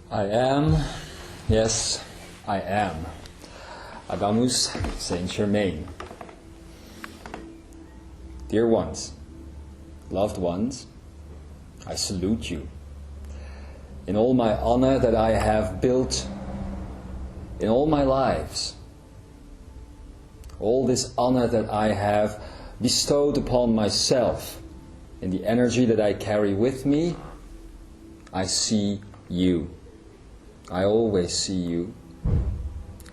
I am, yes, I am. Adamus Saint-Germain. Dear ones, loved ones, I salute you. In all my honor that I have built in all my lives, all this honor that I have bestowed upon myself, in the energy that I carry with me, I see you. I always see you.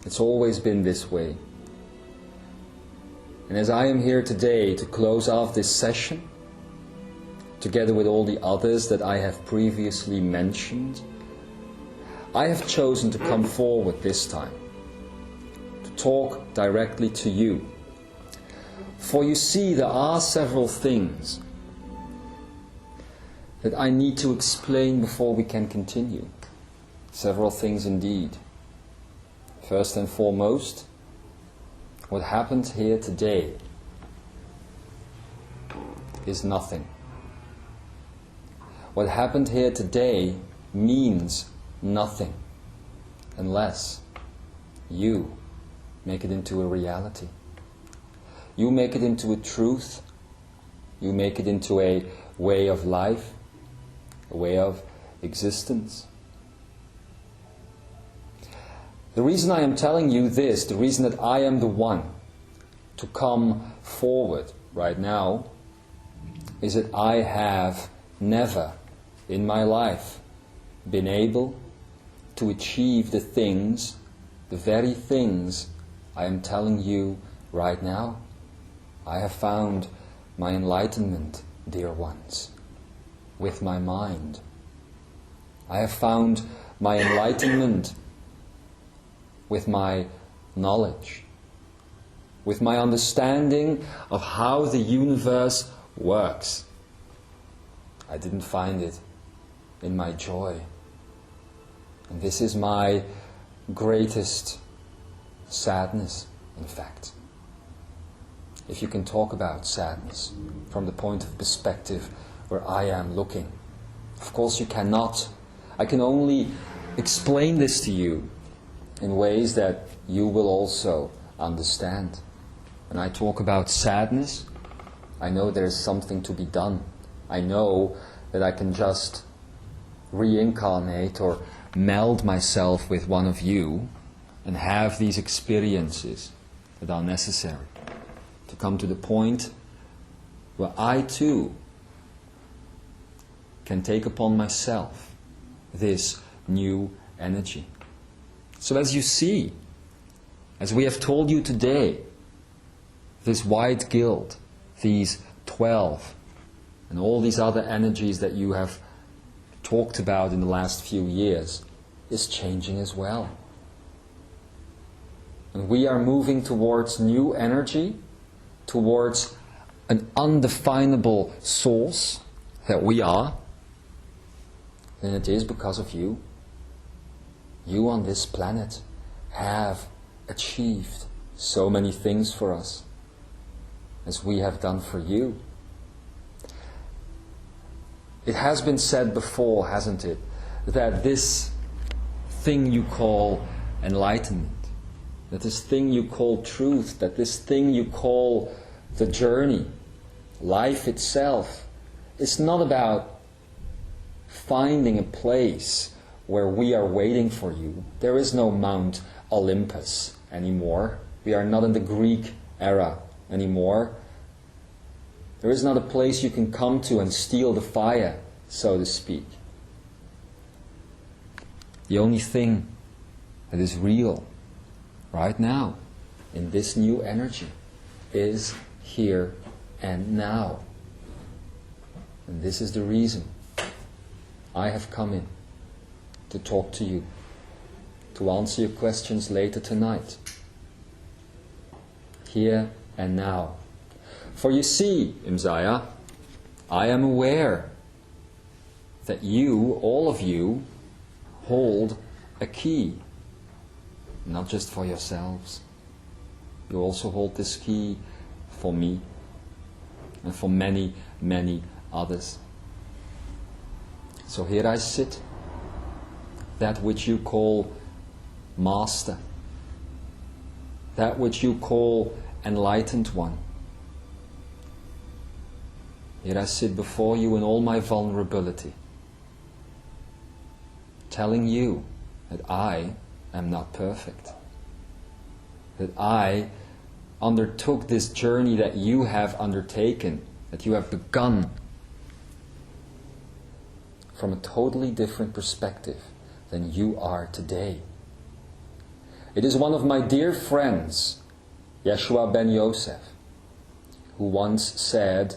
It's always been this way. And as I am here today to close off this session, together with all the others that I have previously mentioned, I have chosen to come forward this time, to talk directly to you. For you see, there are several things that I need to explain before we can continue. Several things indeed. First and foremost, what happened here today is nothing. What happened here today means nothing unless you make it into a reality. You make it into a truth. You make it into a way of life, a way of existence. The reason I am telling you this, the reason that I am the one to come forward right now, is that I have never in my life been able to achieve the things, the very things I am telling you right now. I have found my enlightenment, dear ones, with my mind. I have found my enlightenment with my knowledge, with my understanding of how the universe works. I didn't find it in my joy. And this is my greatest sadness, in fact. If you can talk about sadness from the point of perspective where I am looking. Of course you cannot. I can only explain this to you in ways that you will also understand. When I talk about sadness, I know there's something to be done. I know that I can just reincarnate or meld myself with one of you and have these experiences that are necessary to come to the point where I too can take upon myself this new energy. So as you see, as we have told you today, this white guild, these 12, and all these other energies that you have talked about in the last few years, is changing as well. And we are moving towards new energy, towards an undefinable source that we are, and it is because of you. You on this planet have achieved so many things for us, as we have done for you. It has been said before, hasn't it, that this thing you call enlightenment, that this thing you call truth, that this thing you call the journey, life itself, is not about finding a place where we are waiting for you. There is no Mount Olympus anymore. We are not in the Greek era anymore. There is not a place you can come to and steal the fire, so to speak. The only thing that is real right now in this new energy is here and now. And this is the reason I have come in to talk to you, to answer your questions later tonight, here and now. For you see, Imzaia, I am aware that you, all of you, hold a key, not just for yourselves. You also hold this key for me and for many, many others. So here I sit, that which you call Master, that which you call Enlightened One. Here I sit before you in all my vulnerability, telling you that I am not perfect, that I undertook this journey that you have undertaken, that you have begun, from a totally different perspective than you are today. It is one of my dear friends, Yeshua ben Yosef, who once said,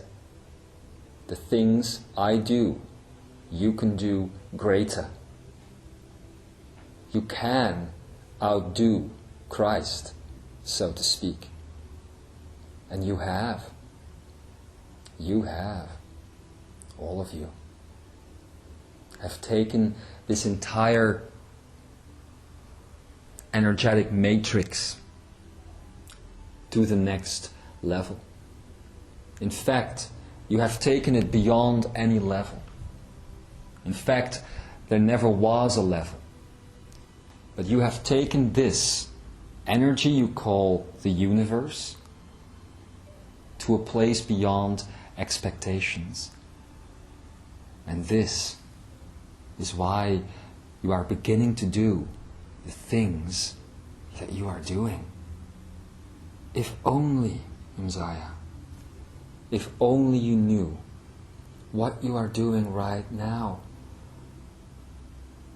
"The things I do, you can do greater." You can outdo Christ, so to speak. And you have. You have. All of you have taken this entire energetic matrix to the next level. In fact, you have taken it beyond any level. In fact, there never was a level. But you have taken this energy you call the universe to a place beyond expectations. And this is why you are beginning to do the things that you are doing. If only, Imzaia, if only you knew what you are doing right now.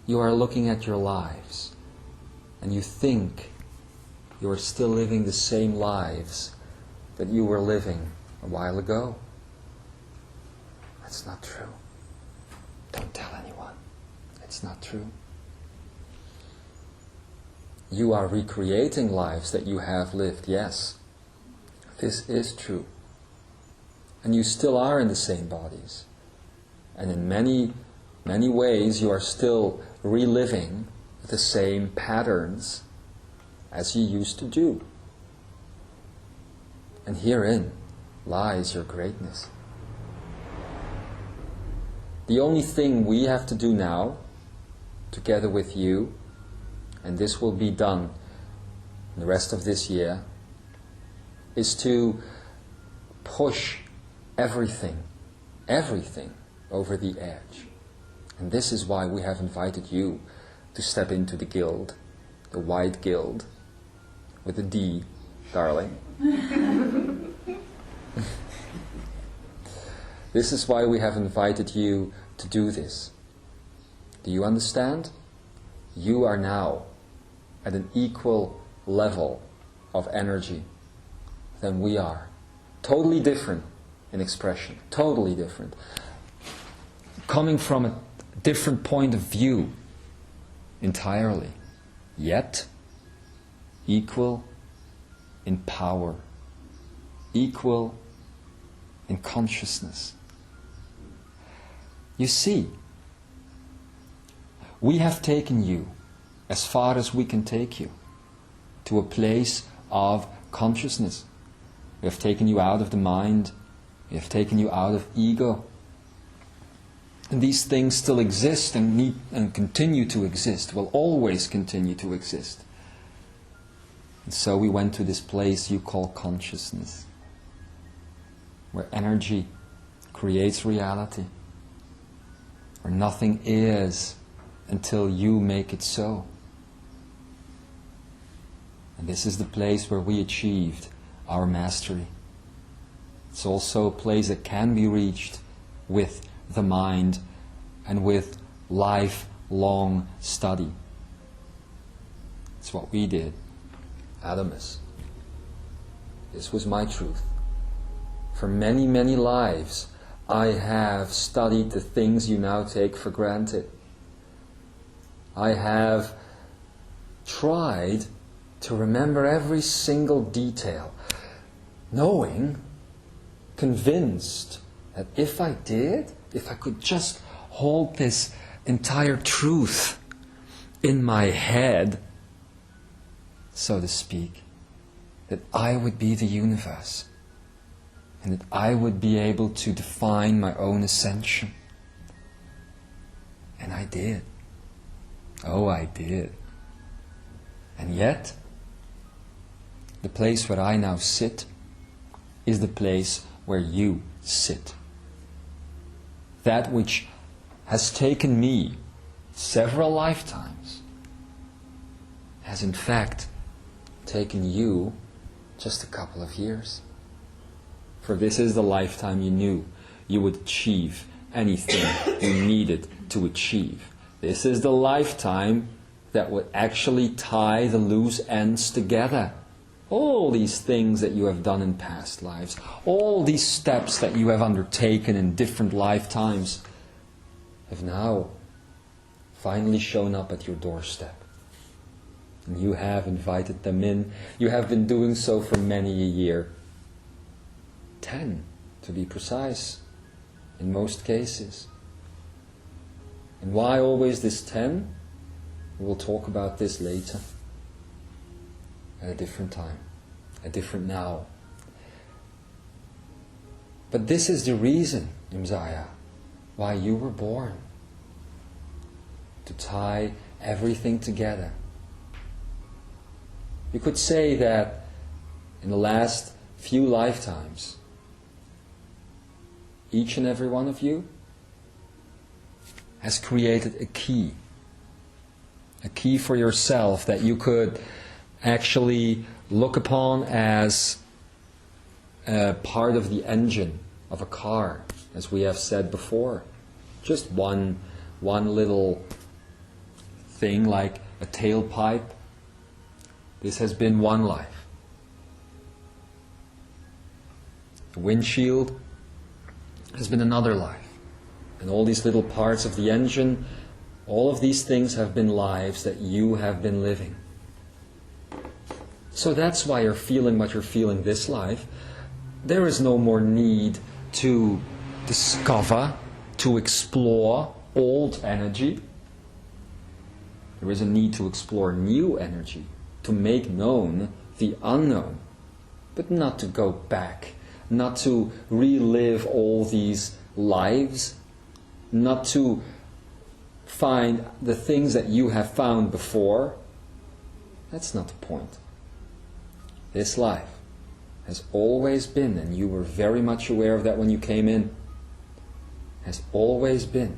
You are looking at your lives and you think you are still living the same lives that you were living a while ago. That's not true. Don't tell anyone. It's not true. You are recreating lives that you have lived, yes. This is true. And you still are in the same bodies. And in many, many ways you are still reliving the same patterns as you used to do. And herein lies your greatness. The only thing we have to do now, together with you, and this will be done the rest of this year, is to push everything over the edge. And this is why we have invited you to step into the guild, the White Guild, with a D, darling. This is why we have invited you to do this. Do you understand? You are now at an equal level of energy than we are. Totally different in expression. Totally different. Coming from a different point of view entirely. Yet, equal in power. Equal in consciousness. You see, we have taken you as far as we can take you to a place of consciousness. We have taken you out of the mind. We have taken you out of ego. And these things still exist and need and continue to exist, will always continue to exist. And so we went to this place you call consciousness, where energy creates reality, where nothing is until you make it so. And this is the place where we achieved our mastery. It's also a place that can be reached with the mind and with lifelong study. It's what we did. Adamus. This was my truth. For many, many lives, I have studied the things you now take for granted. I have tried to remember every single detail, knowing, convinced that if I did, if I could just hold this entire truth in my head, so to speak, that I would be the universe, and that I would be able to define my own ascension. And I did. Oh, I did. And yet, the place where I now sit is the place where you sit. That which has taken me several lifetimes has in fact taken you just a couple of years. For this is the lifetime you knew you would achieve anything you needed to achieve. This is the lifetime that would actually tie the loose ends together. All these things that you have done in past lives, all these steps that you have undertaken in different lifetimes have now finally shown up at your doorstep. And you have invited them in. You have been doing so for many a year. 10, to be precise, in most cases. And why always this 10? We'll talk about this later, at a different time, a different now. But this is the reason, Imzaia, why you were born. To tie everything together. You could say that in the last few lifetimes, each and every one of you has created a key for yourself that you could actually look upon as a part of the engine of a car, as we have said before. Just one little thing like a tailpipe. This has been one life. The windshield has been another life. And all these little parts of the engine, all of these things have been lives that you have been living. So that's why you're feeling what you're feeling this life. There is no more need to discover, to explore old energy. There is a need to explore new energy, to make known the unknown, but not to go back, not to relive all these lives, not to find the things that you have found before. That's not the point. This life has always been, and you were very much aware of that when you came in, has always been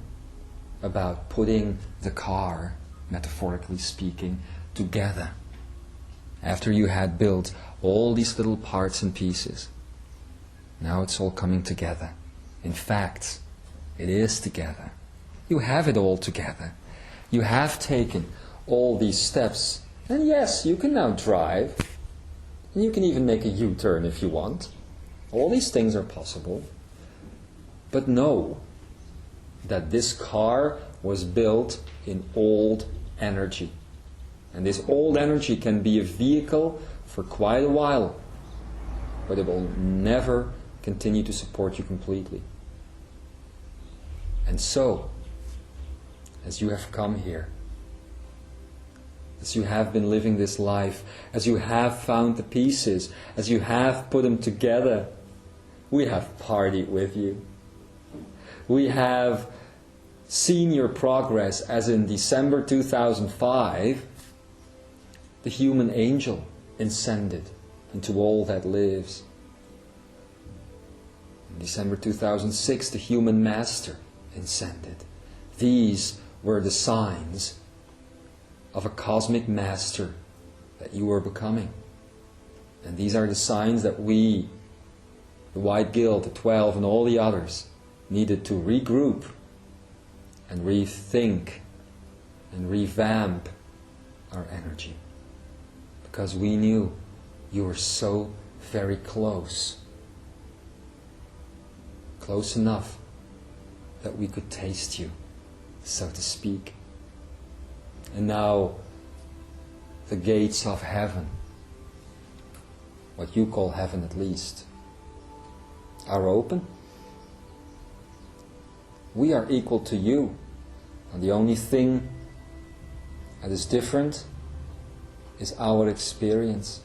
about putting the car, metaphorically speaking, together. After you had built all these little parts and pieces, now it's all coming together. In fact, it is together. You have it all together. You have taken all these steps. And yes, you can now drive. And you can even make a U-turn if you want. All these things are possible. But know that this car was built in old energy. And this old energy can be a vehicle for quite a while, but it will never continue to support you completely. And so, as you have come here, as you have been living this life, as you have found the pieces, as you have put them together, we have partied with you. We have seen your progress, as in December 2005, the human angel ascended into all that lives. In December 2006, the human master ascended. These were the signs of a cosmic master that you were becoming. And these are the signs that we, the White Guild, the 12 and all the others, needed to regroup and rethink and revamp our energy. Because we knew you were so very close. Close enough that we could taste you, so to speak. And now the gates of heaven, what you call heaven at least, are open. We are equal to you, and the only thing that is different is our experience.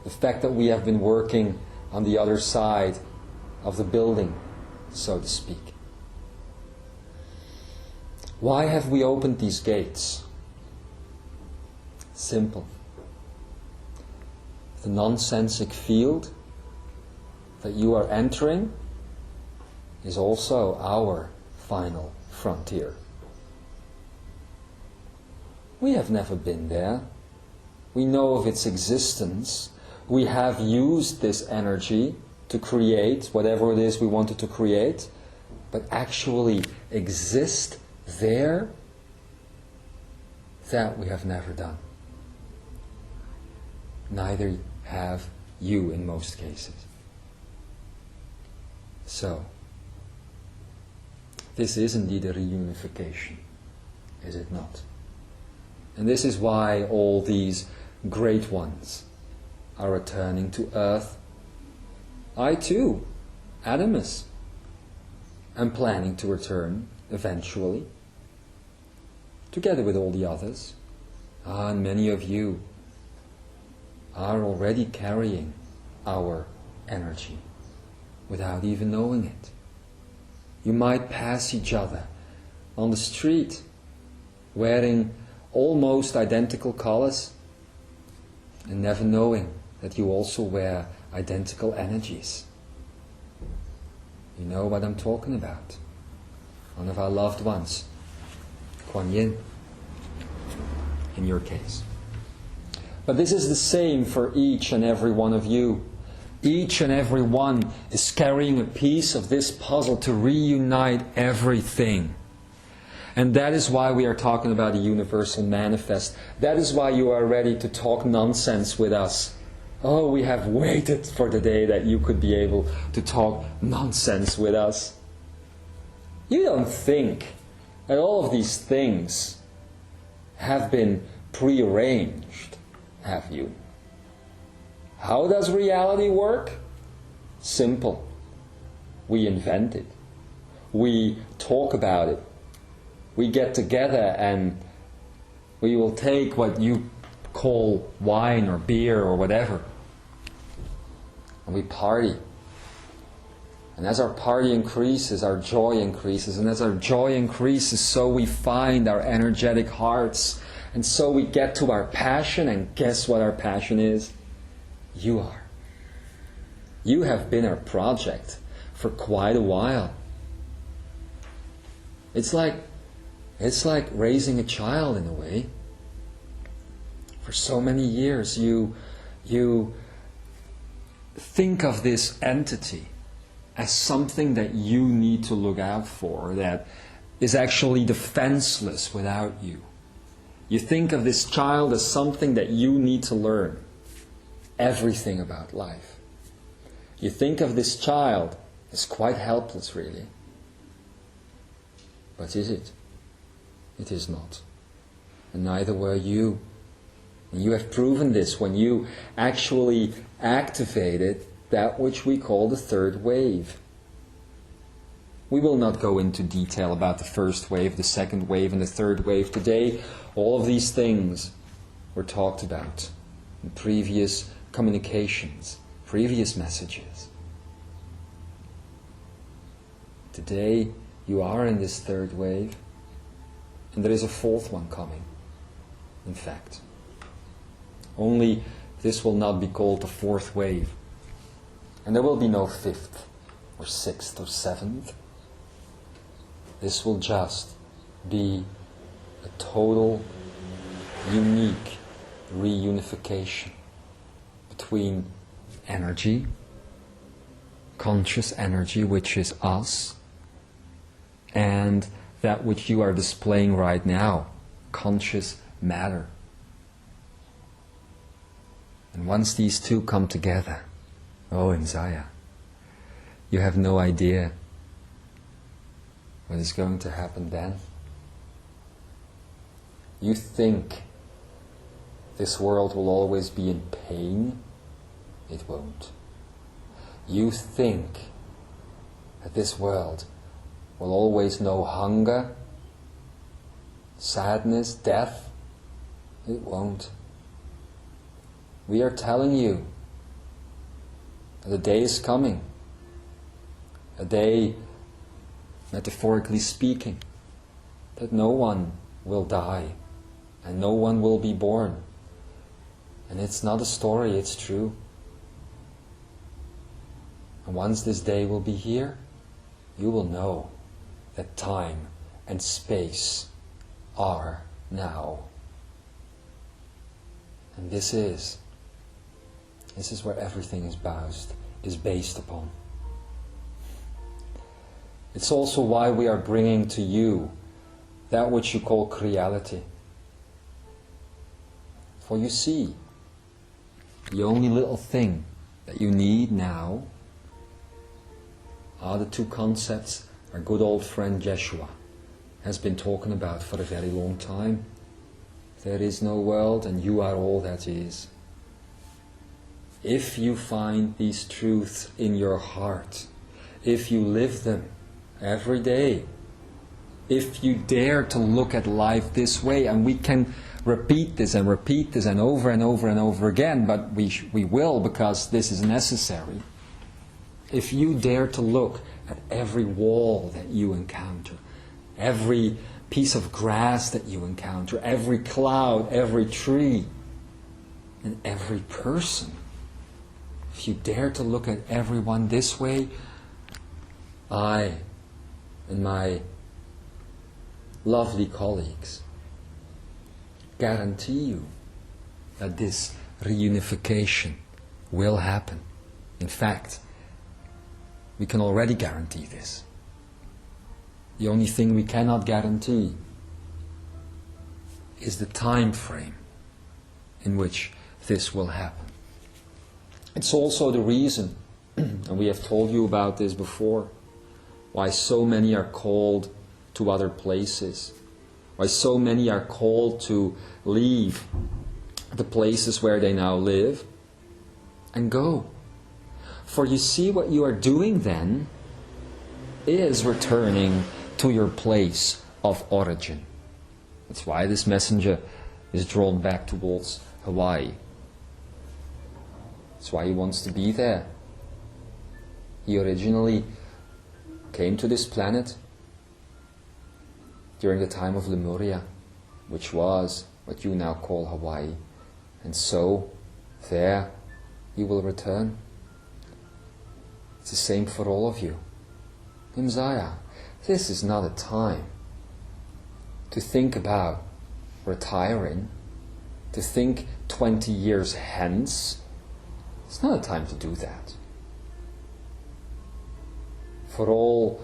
The fact that we have been working on the other side of the building, so to speak. Why have we opened these gates? Simple. The nonsensic field that you are entering is also our final frontier. We have never been there. We know of its existence. We have used this energy to create whatever it is we wanted to create, but actually exist there, that we have never done. Neither have you in most cases. So, this is indeed a reunification, is it not? And this is why all these great ones are returning to earth. I too, Adamus, am planning to return eventually, together with all the others. And many of you are already carrying our energy without even knowing it. You might pass each other on the street wearing almost identical colors and never knowing that you also wear identical energies. You know what I'm talking about. One of our loved ones, Kuan Yin, in your case. But this is the same for each and every one of you. Each and every one is carrying a piece of this puzzle to reunite everything. And that is why we are talking about the universal manifest. That is why you are ready to talk nonsense with us. Oh, we have waited for the day that you could be able to talk nonsense with us. You don't think that all of these things have been prearranged, have you? How does reality work? Simple. We invent it. We talk about it. We get together and we will take what you call wine or beer or whatever, and we party. And as our party increases, our joy increases. And as our joy increases, so we find our energetic hearts. And so we get to our passion, and guess what our passion is? You are. You have been our project for quite a while. It's like raising a child in a way. For so many years you think of this entity as something that you need to look out for, that is actually defenseless without you. You think of this child as something that you need to learn everything about life. You think of this child as quite helpless, really. But is it? It is not. And neither were you. And you have proven this when you actually activated that which we call the third wave. We will not go into detail about the first wave, the second wave, and the third wave today. All of these things were talked about in previous communications, previous messages. Today you are in this third wave, and there is a fourth one coming, in fact. Only this will not be called the fourth wave. And there will be no fifth or sixth or seventh. This will just be a total, unique reunification between energy, conscious energy, which is us, and that which you are displaying right now, conscious matter. And once these two come together, oh Imzaia, you have no idea what is going to happen then. You think this world will always be in pain? It won't. You think that this world will always know hunger, sadness, death? It won't. We are telling you that a day is coming, a day, metaphorically speaking, that no one will die and no one will be born. And it's not a story, it's true. And once this day will be here, you will know that time and space are now. And this is where everything is based upon. It's also why we are bringing to you that which you call creality. For you see, the only little thing that you need now are the two concepts our good old friend Jeshua has been talking about for a very long time. There is no world and you are all that is. If you find these truths in your heart, if you live them every day, if you dare to look at life this way, and we can repeat this and over and over and over again, but we will, because this is necessary. If you dare to look at every wall that you encounter, every piece of grass that you encounter, every cloud, every tree, and every person, if you dare to look at everyone this way, I and my lovely colleagues guarantee you that this reunification will happen. In fact, we can already guarantee this. The only thing we cannot guarantee is the time frame in which this will happen. It's also the reason, and we have told you about this before, why so many are called to other places, why so many are called to leave the places where they now live and go. For you see, what you are doing then is returning to your place of origin. That's why this messenger is drawn back towards Hawaii. That's why he wants to be there. He originally came to this planet during the time of Lemuria, which was what you now call Hawaii. And so, there he will return. It's the same for all of you. Imzaia, this is not a time to think about retiring, to think 20 years hence. It's not a time to do that. For all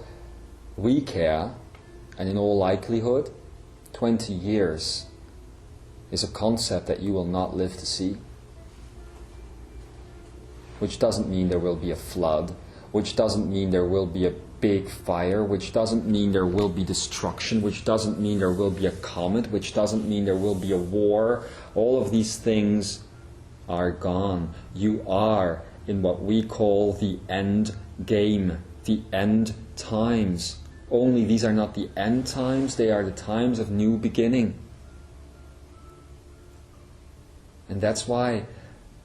we care, and in all likelihood, 20 years is a concept that you will not live to see. Which doesn't mean there will be a flood, which doesn't mean there will be a big fire, which doesn't mean there will be destruction, which doesn't mean there will be a comet, which doesn't mean there will be a war. All of these things are gone. You are in what we call the end game, the end times. Only these are not the end times, they are the times of new beginning. And that's why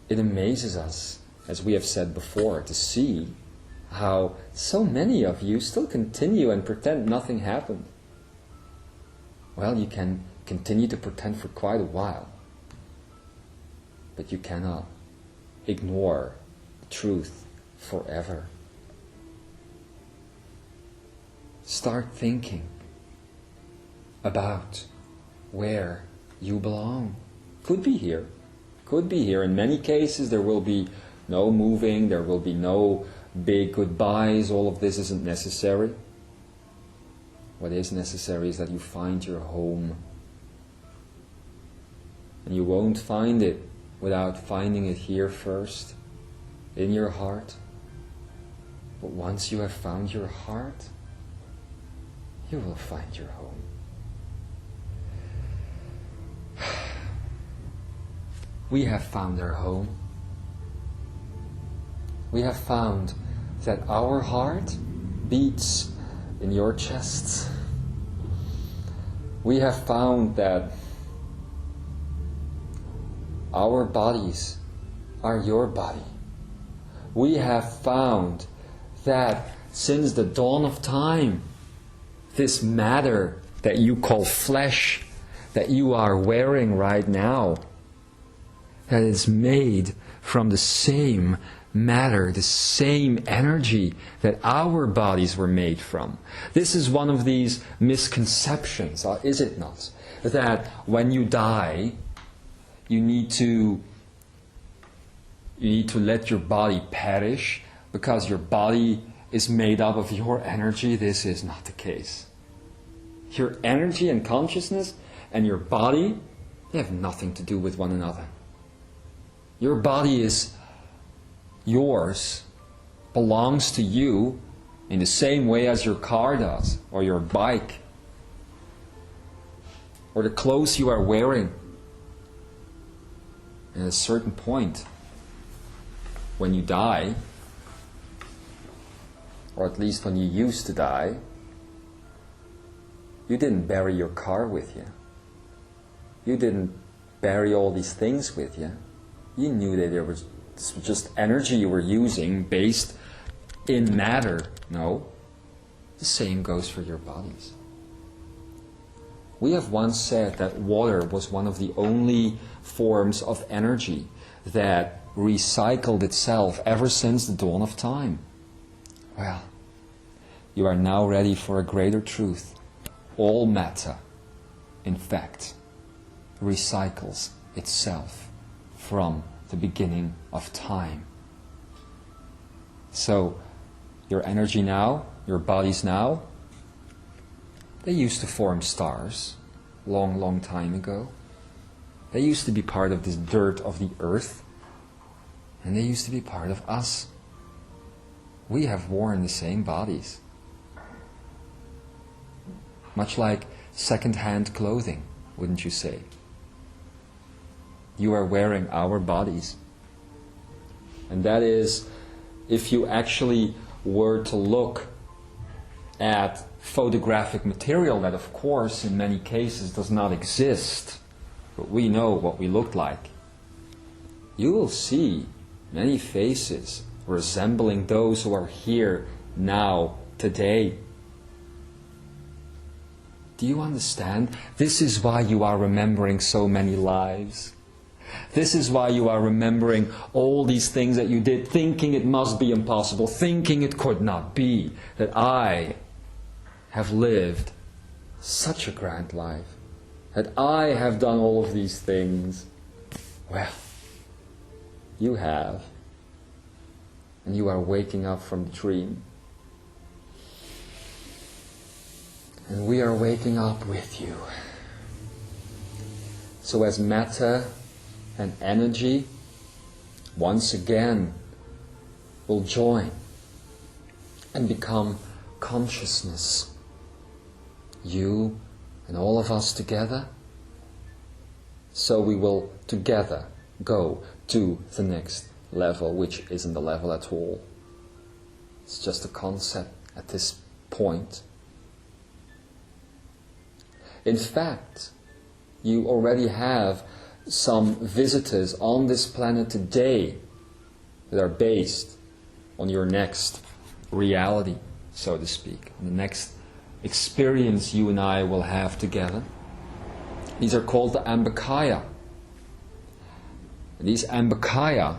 it amazes us, as we have said before, to see how so many of you still continue and pretend nothing happened. Well, you can continue to pretend for quite a while, but you cannot ignore the truth forever. Start thinking about where you belong. Could be here. Could be here. In many cases there will be no moving, there will be no big goodbyes. All of this isn't necessary. What is necessary is that you find your home. And you won't find it without finding it here first, in your heart. But once you have found your heart, you will find your home. We have found our home. We have found that our heart beats in your chests. We have found that our bodies are your body. We have found that since the dawn of time, this matter that you call flesh, that you are wearing right now, that is made from the same matter, the same energy that our bodies were made from. This is one of these misconceptions, is it not? That when you die, you need to let your body perish because your body is made up of your energy. This is not the case. Your energy and consciousness and your body, they have nothing to do with one another. Your body is yours, belongs to you in the same way as your car does, or your bike, or the clothes you are wearing. And at a certain point, when you die, or at least when you used to die, you didn't bury your car with you. You didn't bury all these things with you. You knew that there was just energy you were using based in matter. No, the same goes for your bodies. We have once said that water was one of the only forms of energy that recycled itself ever since the dawn of time. Well, you are now ready for a greater truth. All matter, in fact, recycles itself from the beginning of time. So, your energy now, your bodies now, they used to form stars long, long time ago. They used to be part of this dirt of the earth, and they used to be part of us. We have worn the same bodies. Much like second-hand clothing, wouldn't you say? You are wearing our bodies. And that is, if you actually were to look at photographic material that, of course, in many cases does not exist, but we know what we looked like, you will see many faces resembling those who are here now, today. Do you understand? This is why you are remembering so many lives. This is why you are remembering all these things that you did, thinking it must be impossible, thinking it could not be, that I have lived such a grand life, that I have done all of these things. Well, you have. And you are waking up from the dream. And we are waking up with you. So as matter and energy once again will join and become consciousness, you and all of us together, so we will together go to the next level, which isn't a level at all. It's just a concept at this point. In fact, you already have some visitors on this planet today that are based on your next reality, so to speak, the next experience you and I will have together. These are called the Akeyasan. These Akeyasan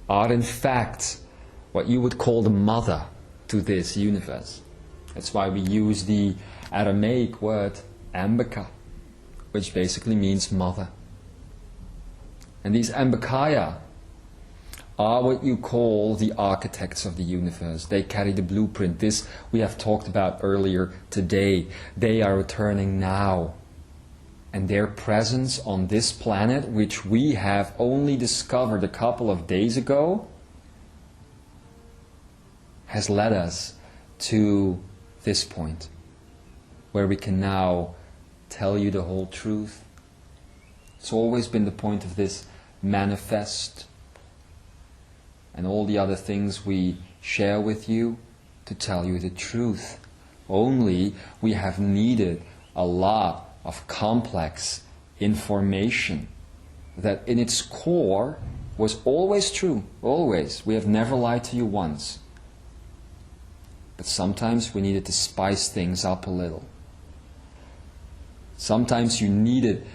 are in fact what you would call the mother to this universe. That's why we use the Aramaic word Ambika, which basically means mother. And these Akeyasan are what you call the architects of the universe. They carry the blueprint. This we have talked about earlier today. They are returning now. And their presence on this planet, which we have only discovered a couple of days ago, has led us to this point, where we can now tell you the whole truth. It's always been the point of this manifest and all the other things we share with you, to tell you the truth. Only we have needed a lot of complex information that in its core was always true, always. We have never lied to you once. But sometimes we needed to spice things up a little. Sometimes you needed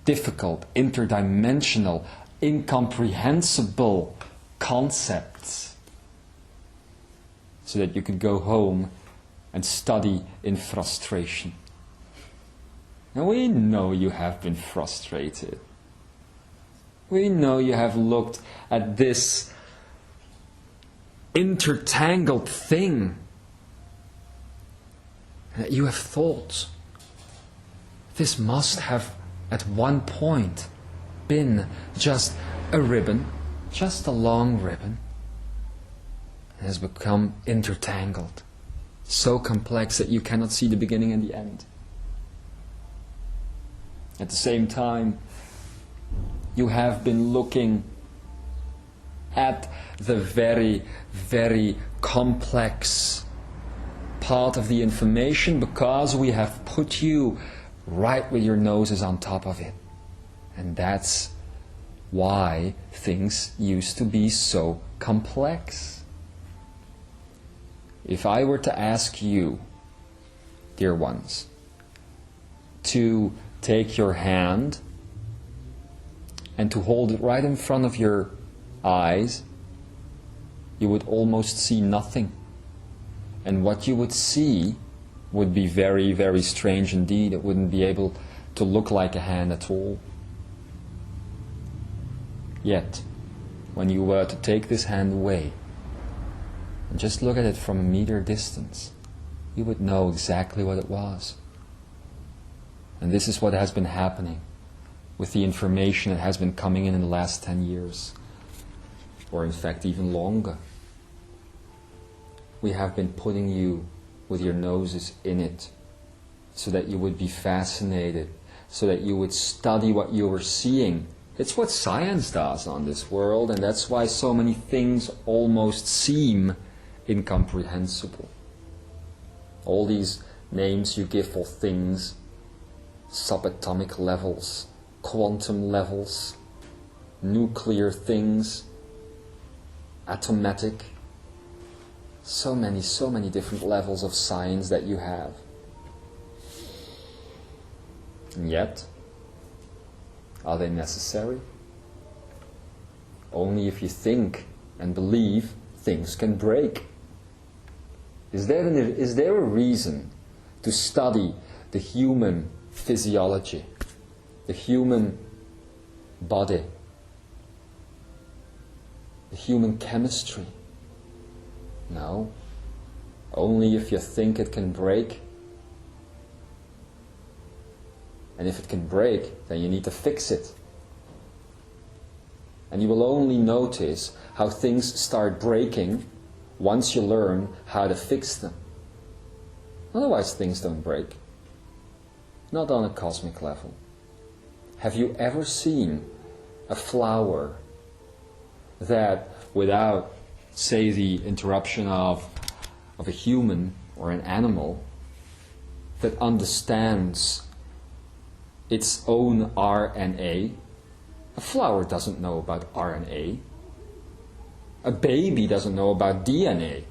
difficult, interdimensional, incomprehensible concepts so that you could go home and study in frustration. And we know you have been frustrated. We know you have looked at this intertangled thing and that you have thought, this must have at one point been just a ribbon, just a long ribbon. It has become intertangled, so complex that you cannot see the beginning and the end. At the same time, you have been looking at the very, very complex part of the information because we have put you right with your noses on top of it. And that's why things used to be so complex. If I were to ask you, dear ones, to take your hand and to hold it right in front of your eyes, you would almost see nothing. And what you would see would be very, very strange indeed. It wouldn't be able to look like a hand at all. Yet, when you were to take this hand away and just look at it from a meter distance, you would know exactly what it was. And this is what has been happening with the information that has been coming in the last 10 years, or in fact even longer. We have been putting you with your noses in it so that you would be fascinated, so that you would study what you were seeing. It's what science does on this world, and that's why so many things almost seem incomprehensible. All these names you give for things, subatomic levels, quantum levels, nuclear things, atomatic, so many different levels of science that you have. And yet, are they necessary? Only if you think and believe things can break. Is there a reason to study the human physiology, the human body, the human chemistry? No. Only if you think it can break. And if it can break, then you need to fix it. And you will only notice how things start breaking once you learn how to fix them. Otherwise things don't break. Not on a cosmic level. Have you ever seen a flower that, without, say, the interruption of a human or an animal, that understands its own RNA? A flower doesn't know about RNA. A baby doesn't know about DNA.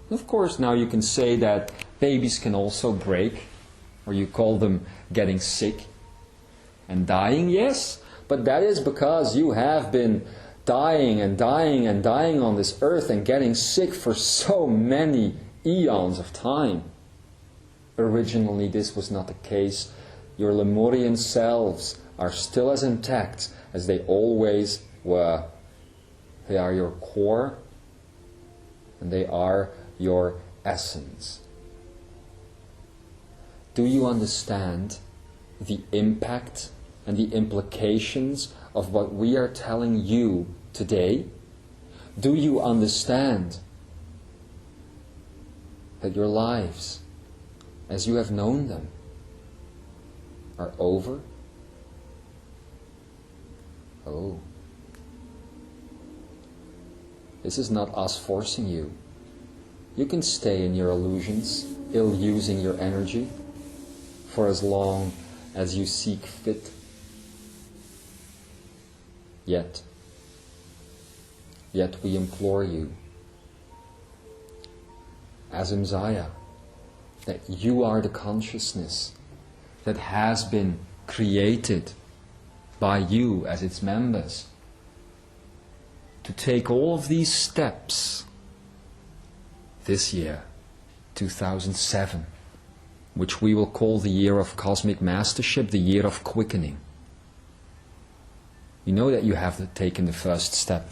Of course, now you can say that babies can also break, or you call them getting sick and dying. Yes, but that is because you have been dying and dying and dying on this earth and getting sick for so many eons of time. Originally, this was not the case. Your Lemurian selves are still as intact as they always were. They are your core, and they are your essence. Do you understand the impact and the implications of what we are telling you today? Do you understand that your lives, as you have known them, are over? Oh. This is not us forcing you. You can stay in your illusions, ill-using your energy, for as long as you seek fit. Yet we implore you, as Imzaia, that you are the consciousness that has been created by you as its members to take all of these steps this year, 2007, which we will call the year of cosmic mastership, the year of quickening. You know that you have taken the first step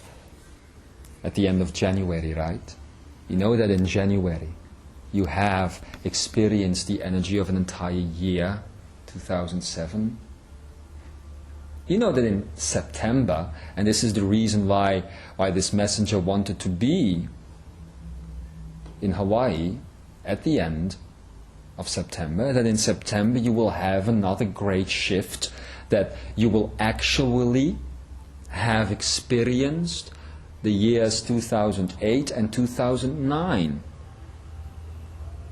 at the end of January, right? You know that in January you have experienced the energy of an entire year, 2007. You know that in September, and this is the reason why this messenger wanted to be in Hawaii at the end of September, that in September you will have another great shift, that you will actually have experienced the years 2008 and 2009.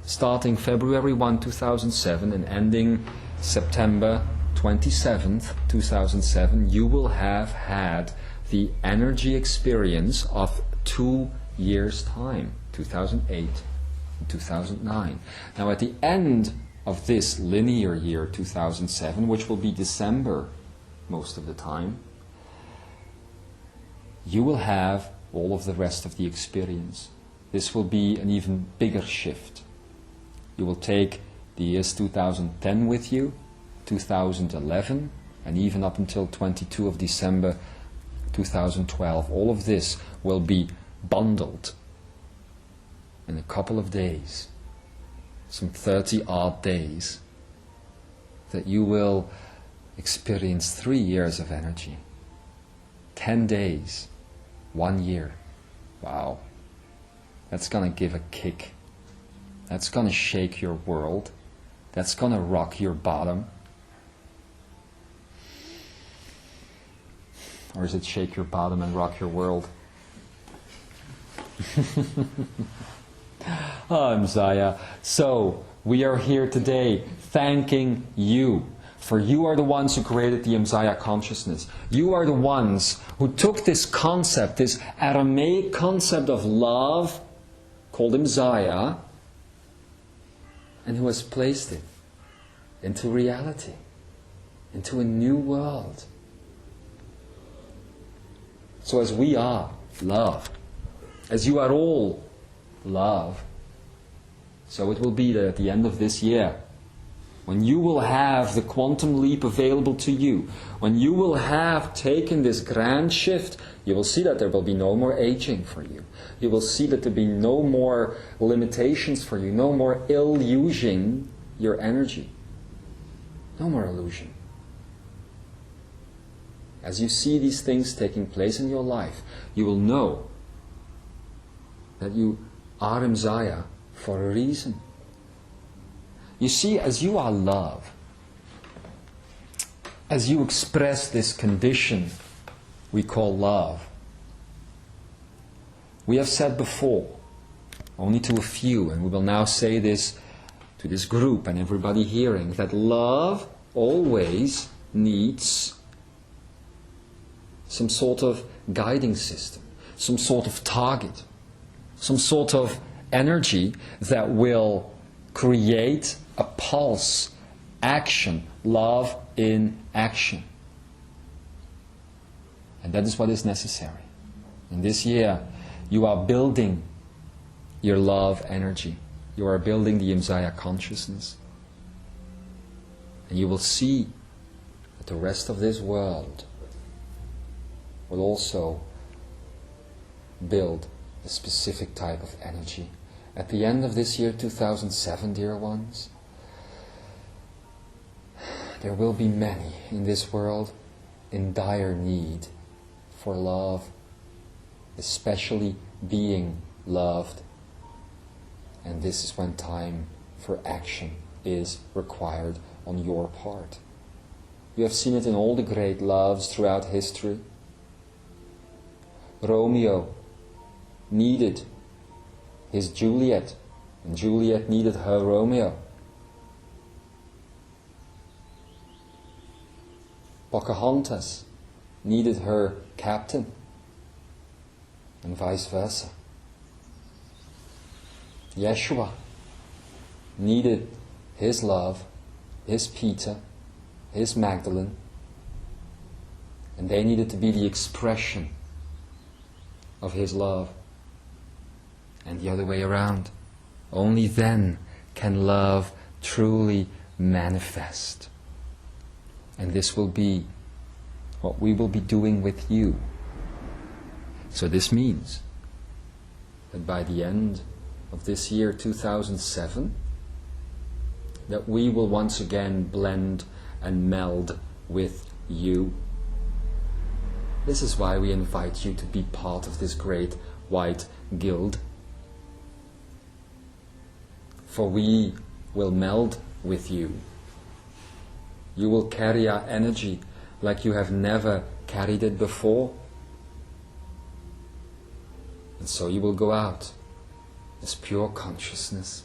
Starting February 1, 2007 and ending September 27th, 2007, you will have had the energy experience of 2 years' time, 2008 and 2009. Now at the end of this linear year, 2007, which will be December most of the time, you will have all of the rest of the experience. This will be an even bigger shift. You will take the years 2010 with you, 2011, and even up until 22 of December 2012. All of this will be bundled in a couple of days, some 30 odd days, that you will experience 3 years of energy. 10 days, 1 year. Wow. That's going to give a kick. That's going to shake your world. That's going to rock your bottom. Or is it shake your bottom and rock your world? Imzaia. So, we are here today thanking you. For you are the ones who created the Imzaia consciousness. You are the ones who took this concept, this Aramaic concept of love, called Imzaia, and who has placed it into reality, into a new world. So as we are love, as you are all love, so it will be that at the end of this year, when you will have the quantum leap available to you, when you will have taken this grand shift, you will see that there will be no more aging for you. You will see that there will be no more limitations for you, no more ill-using your energy. No more illusion. As you see these things taking place in your life, you will know that you are Imzaia for a reason. You see, as you are love, as you express this condition we call love, we have said before, only to a few, and we will now say this to this group and everybody hearing, that love always needs some sort of guiding system, some sort of target, some sort of energy that will create a pulse, action, love in action. And that is what is necessary. In this year, you are building your love energy. You are building the Imzaia consciousness. And you will see that the rest of this world will also build a specific type of energy. At the end of this year, 2007, dear ones, there will be many in this world in dire need for love, especially being loved. And this is when time for action is required on your part. You have seen it in all the great loves throughout history. Romeo needed his Juliet, and Juliet needed her Romeo. Pocahontas needed her captain, and vice versa. Yeshua needed his love, his Peter, his Magdalene, and they needed to be the expression of his love, and the other way around. Only then can love truly manifest. And this will be what we will be doing with you. So this means that by the end of this year 2007, that we will once again blend and meld with you. This is why we invite you to be part of this great white guild. For we will meld with you. You will carry our energy like you have never carried it before. And so you will go out as pure consciousness.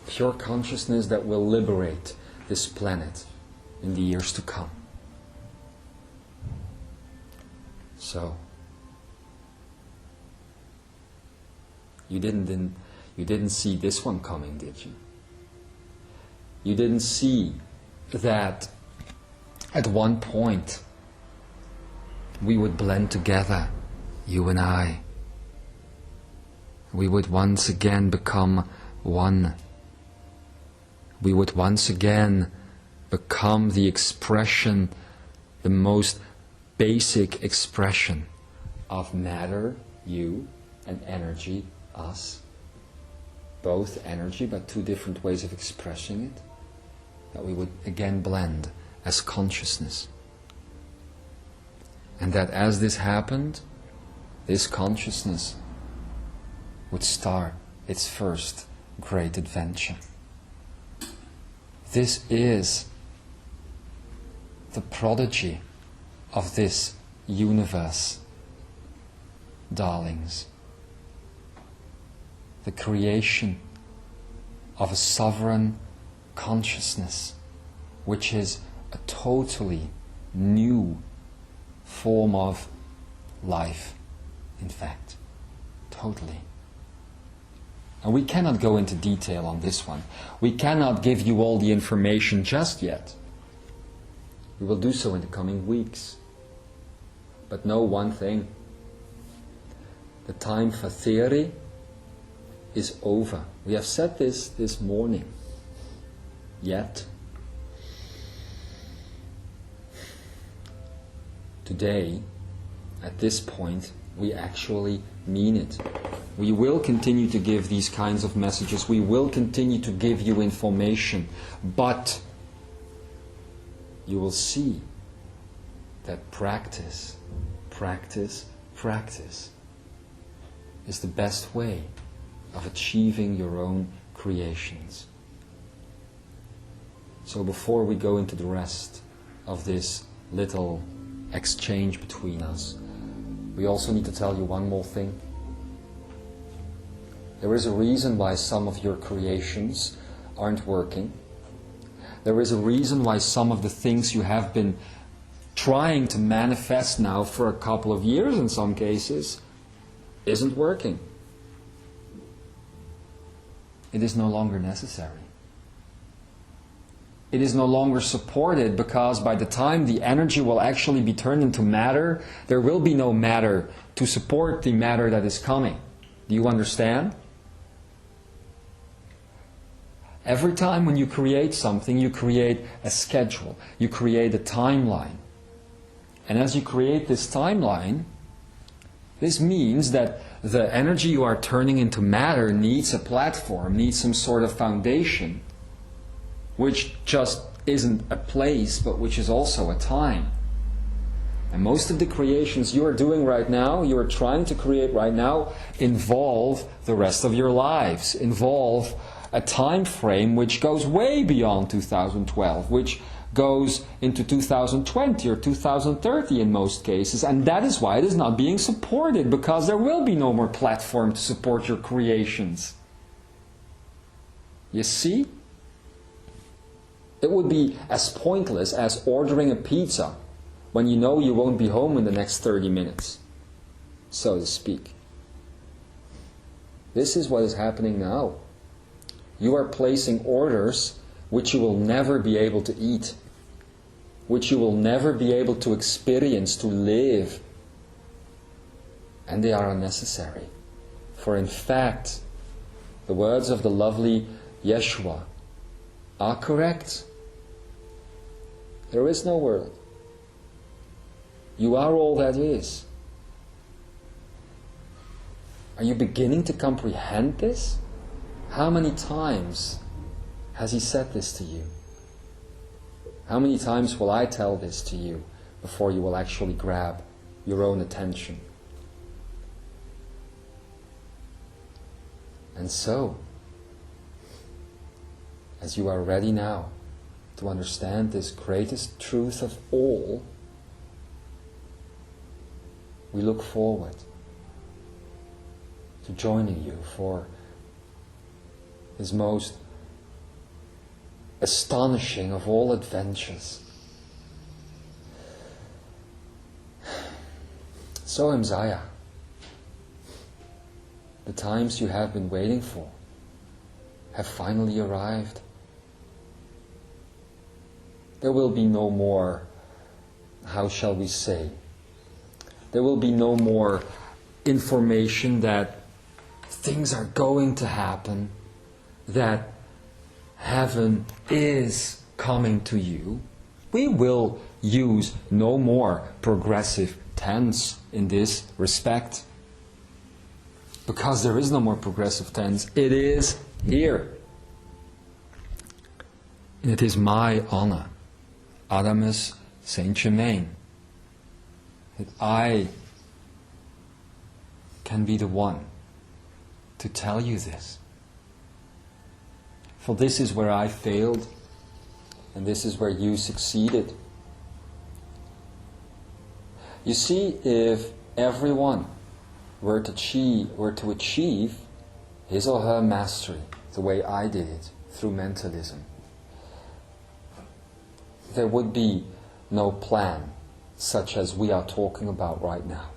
Pure consciousness that will liberate this planet in the years to come. So, you didn't see this one coming, did you? You didn't see that at one point we would blend together, you and I. We would once again become one. We would once again become the expression, the most basic expression of matter, you, and energy, us. Both energy, but two different ways of expressing it. That we would again blend as consciousness. And that as this happened, this consciousness would start its first great adventure. This is the prodigy of this universe, darlings. The creation of a sovereign consciousness, which is a totally new form of life, in fact. Totally. And we cannot go into detail on this one. We cannot give you all the information just yet. We will do so in the coming weeks. But know one thing. The time for theory is over. We have said this morning. Yet, today, at this point, we actually mean it. We will continue to give these kinds of messages. We will continue to give you information. But you will see that practice is the best way of achieving your own creations. So before we go into the rest of this little exchange between us, we also need to tell you one more thing. There is a reason why some of your creations aren't working. There is a reason why some of the things you have been trying to manifest now for a couple of years in some cases isn't working. It is no longer necessary. It is no longer supported because by the time the energy will actually be turned into matter, there will be no matter to support the matter that is coming. Do you understand? Every time when you create something, you create a schedule. You create a timeline. And as you create this timeline, this means that the energy you are turning into matter needs a platform, needs some sort of foundation, which just isn't a place, but which is also a time. And most of the creations you are doing right now, you are trying to create right now, involve the rest of your lives, involve a time frame which goes way beyond 2012, which goes into 2020 or 2030 in most cases, and that is why it is not being supported, because there will be no more platform to support your creations. You see? It would be as pointless as ordering a pizza when you know you won't be home in the next 30 minutes, so to speak. This is what is happening now. You are placing orders which you will never be able to eat, which you will never be able to experience, to live. And they are unnecessary. For in fact, the words of the lovely Yeshua are correct. There is no world. You are all that is. Are you beginning to comprehend this? How many times has he said this to you? How many times will I tell this to you before you will actually grab your own attention? And so, as you are ready now to understand this greatest truth of all, we look forward to joining you for his most astonishing of all adventures. So, Imzaia, the times you have been waiting for have finally arrived. There will be no more, how shall we say, there will be no more information that things are going to happen, that heaven is coming to you. We will use no more progressive tense in this respect. Because there is no more progressive tense. It is here. And it is my honor, Adamus Saint-Germain, that I can be the one to tell you this. For this is where I failed, and this is where you succeeded. You see, if everyone were to achieve his or her mastery the way I did it, through mentalism, there would be no plan such as we are talking about right now.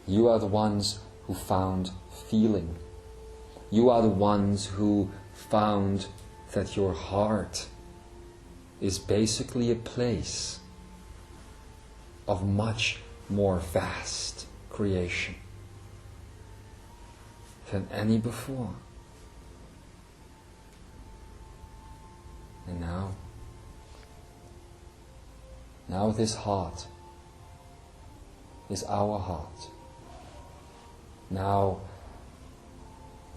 You are the ones who found feeling. You are the ones who found that your heart is basically a place of much more vast creation than any before. And now this heart is our heart. Now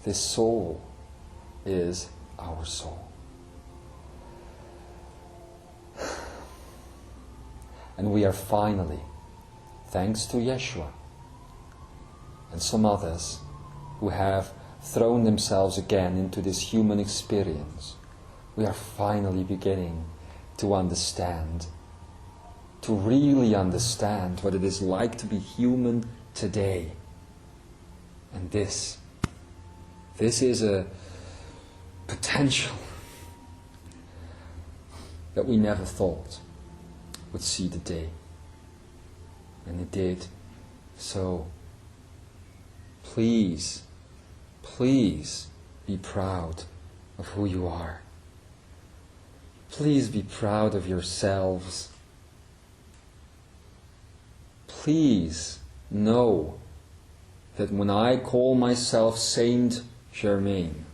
this soul is our soul. And we are finally, thanks to Yeshua and some others who have thrown themselves again into this human experience, we are finally beginning to understand, to really understand what it is like to be human today. And this is a potential that we never thought would see the day. And it did. So, please be proud of who you are. Please be proud of yourselves. Please know that when I call myself Saint Germain,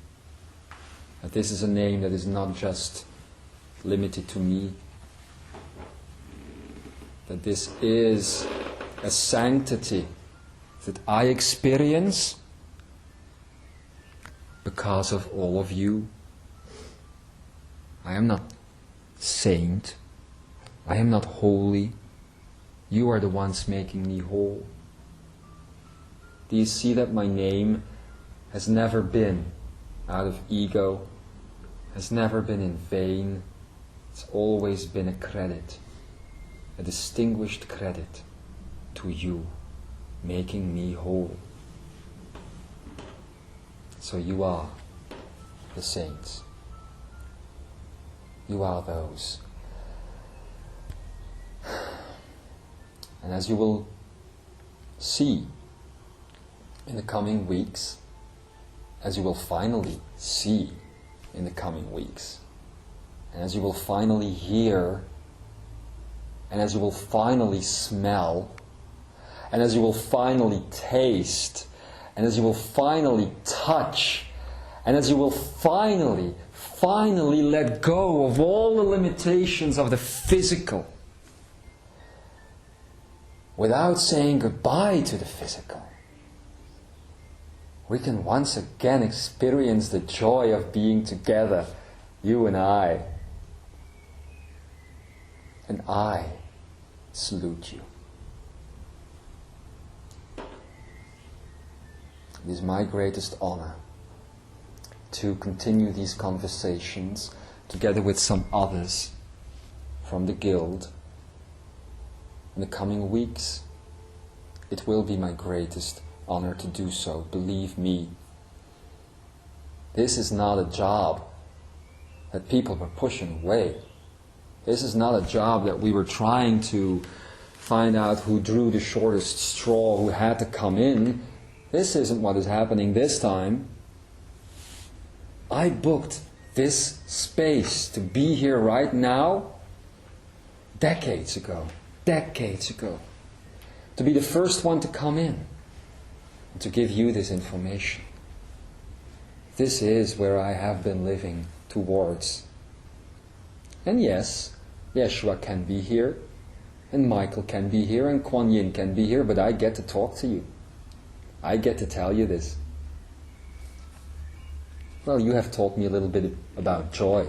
that this is a name that is not just limited to me, that this is a sanctity that I experience because of all of you. I am not saint, I am not holy, you are the ones making me whole. Do you see that my name has never been out of ego, has never been in vain? It's always been a credit, a distinguished credit to you, making me whole. So you are the saints. You are those. And as you will see in the coming weeks, as you will finally see in the coming weeks, and as you will finally hear, and as you will finally smell, and as you will finally taste, and as you will finally touch, and as you will finally let go of all the limitations of the physical, without saying goodbye to the physical, we can once again experience the joy of being together, you and I. And I salute you. It is my greatest honor to continue these conversations together with some others from the Guild. In the coming weeks, it will be my greatest honor to do so. Believe me, this is not a job that people were pushing away. This is not a job that we were trying to find out who drew the shortest straw, who had to come in. This isn't what is happening this time. I booked this space to be here right now decades ago. To be the first one to come in and to give you this information. This is where I have been living towards. And yes, Yeshua can be here, and Michael can be here, and Kuan Yin can be here, but I get to talk to you. I get to tell you this. Well, you have taught me a little bit about joy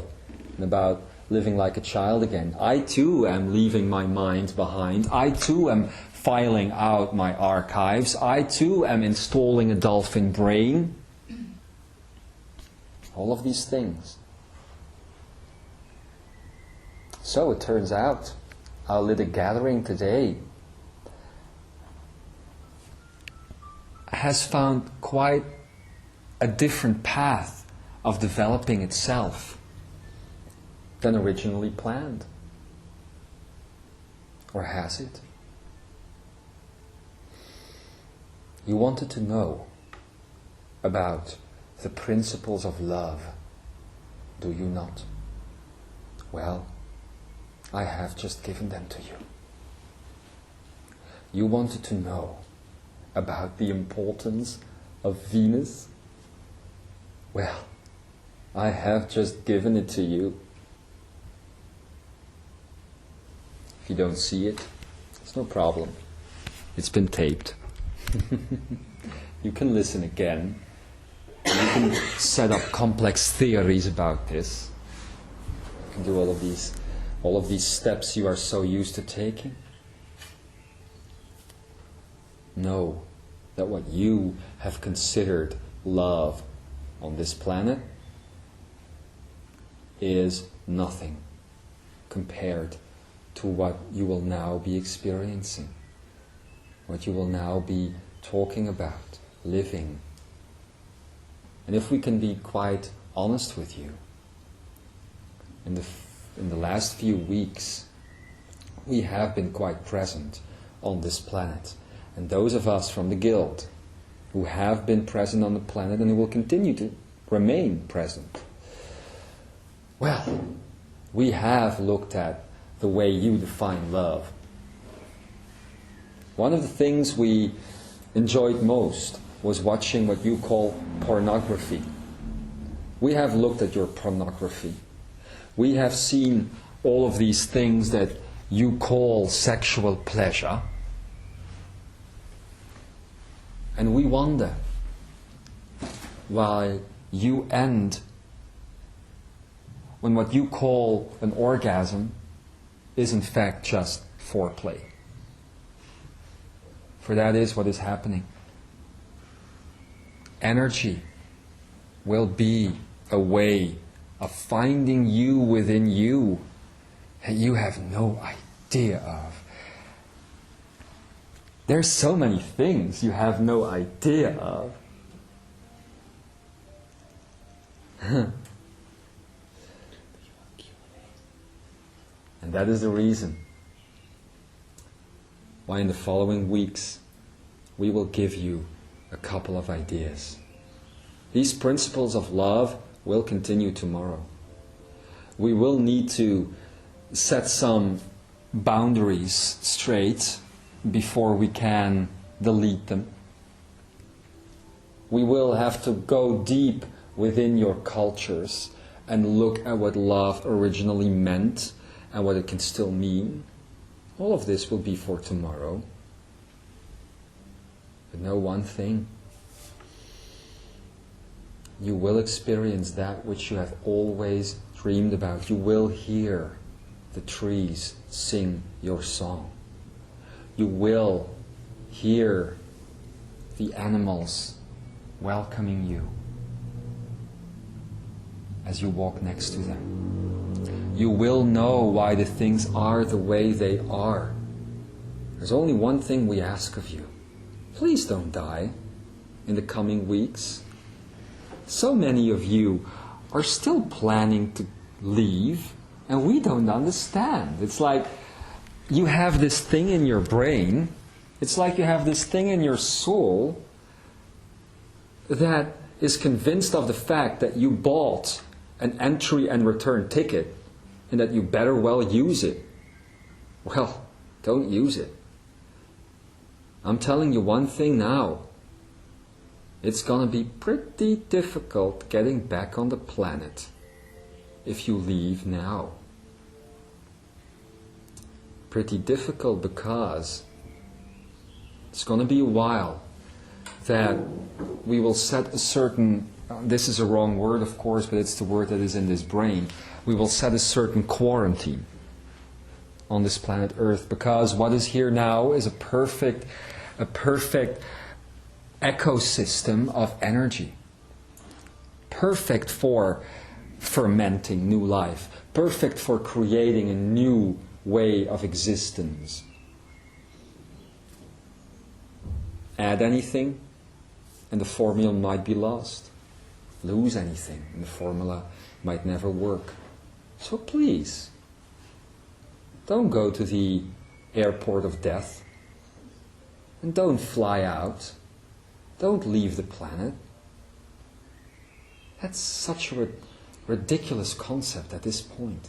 and about living like a child again. I too am leaving my mind behind. I too am filing out my archives. I too am installing a dolphin brain. All of these things. So it turns out our little gathering today has found quite a different path of developing itself than originally planned. Or has it? You wanted to know about the principles of love, do you not? Well, I have just given them to you. You wanted to know about the importance of Venus? Well, I have just given it to you. If you don't see it, it's no problem. It's been taped. You can listen again. You can set up complex theories about this. You can do all of these steps you are so used to taking. Know that what you have considered love on this planet is nothing compared to what you will now be experiencing, what you will now be talking about, living. And if we can be quite honest with you, in the last few weeks, we have been quite present on this planet. And those of us from the Guild who have been present on the planet and who will continue to remain present, well, we have looked at the way you define love. One of the things we enjoyed most was watching what you call pornography. We have looked at your pornography. We have seen all of these things that you call sexual pleasure. And we wonder why you end when what you call an orgasm is in fact just foreplay. For that is what is happening. Energy will be a way of finding you within you that you have no idea of. There's so many things you have no idea of. And that is the reason why in the following weeks we will give you a couple of ideas. These principles of love will continue tomorrow. We will need to set some boundaries straight before we can delete them. We will have to go deep within your cultures and look at what love originally meant and what it can still mean. All of this will be for tomorrow. But know one thing. You will experience that which you have always dreamed about. You will hear the trees sing your song. You will hear the animals welcoming you as you walk next to them. You will know why the things are the way they are. There's only one thing we ask of you. Please don't die in the coming weeks. So many of you are still planning to leave, and we don't understand. It's like you have this thing in your brain, it's like you have this thing in your soul that is convinced of the fact that you bought an entry and return ticket and that you better well use it. Well, don't use it. I'm telling you one thing now. It's going to be pretty difficult getting back on the planet if you leave now. Pretty difficult because it's going to be a while that we will set a certain, this is a wrong word of course, but it's the word that is in this brain, we will set a certain quarantine on this planet Earth, because what is here now is a perfect ecosystem of energy. Perfect for fermenting new life. Perfect for creating a new way of existence. Add anything and the formula might be lost. Lose anything and the formula might never work. So please, don't go to the airport of death. And don't fly out. Don't leave the planet. That's such a ridiculous concept at this point.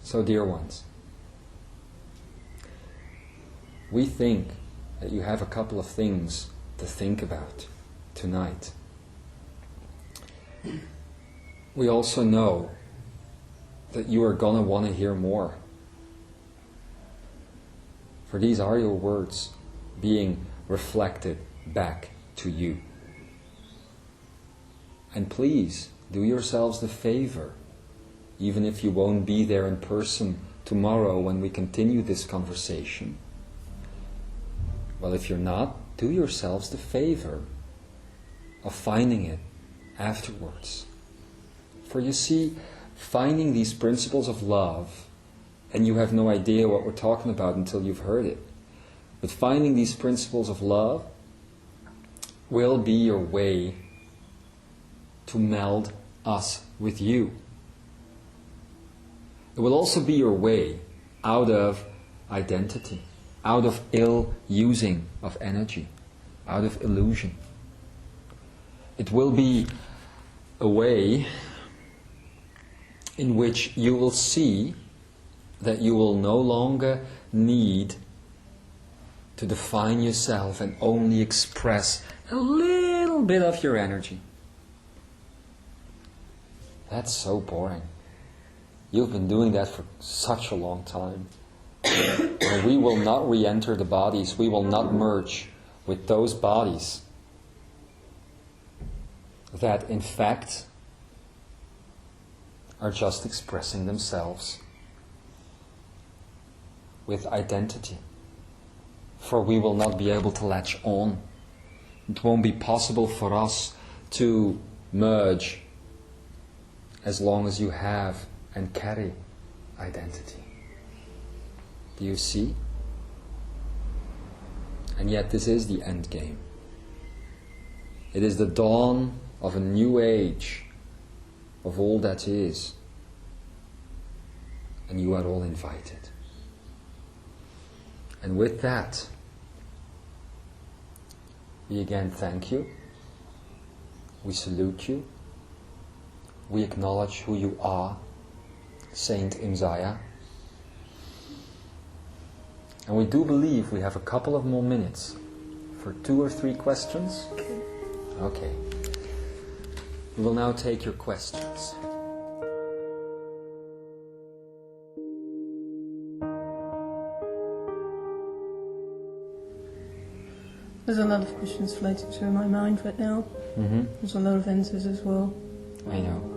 So, dear ones, we think that you have a couple of things to think about tonight. We also know that you are going to want to hear more. For these are your words being reflected back to you. And please do yourselves the favor, even if you won't be there in person tomorrow when we continue this conversation. Well, if you're not, do yourselves the favor of finding it afterwards. For you see, finding these principles of love, and you have no idea what we're talking about until you've heard it, but finding these principles of love will be your way to meld us with you. It will also be your way out of identity, out of ill using of energy, out of illusion. It will be a way in which you will see that you will no longer need to define yourself and only express a little bit of your energy. That's so boring. You've been doing that for such a long time. And we will not re-enter the bodies. We will not merge with those bodies that in fact are just expressing themselves with identity. For we will not be able to latch on. It won't be possible for us to merge as long as you have and carry identity. Do you see? And yet this is the end game. It is the dawn of a new age of all that is. And you are all invited. And with that, We again thank you. We salute you. We acknowledge who you are, Saint Imzaia. And we do believe we have a couple of more minutes for 2 or 3 questions. Okay. We will now take your questions. There's a lot of questions floating through my mind right now. There's a lot of answers as well. I know.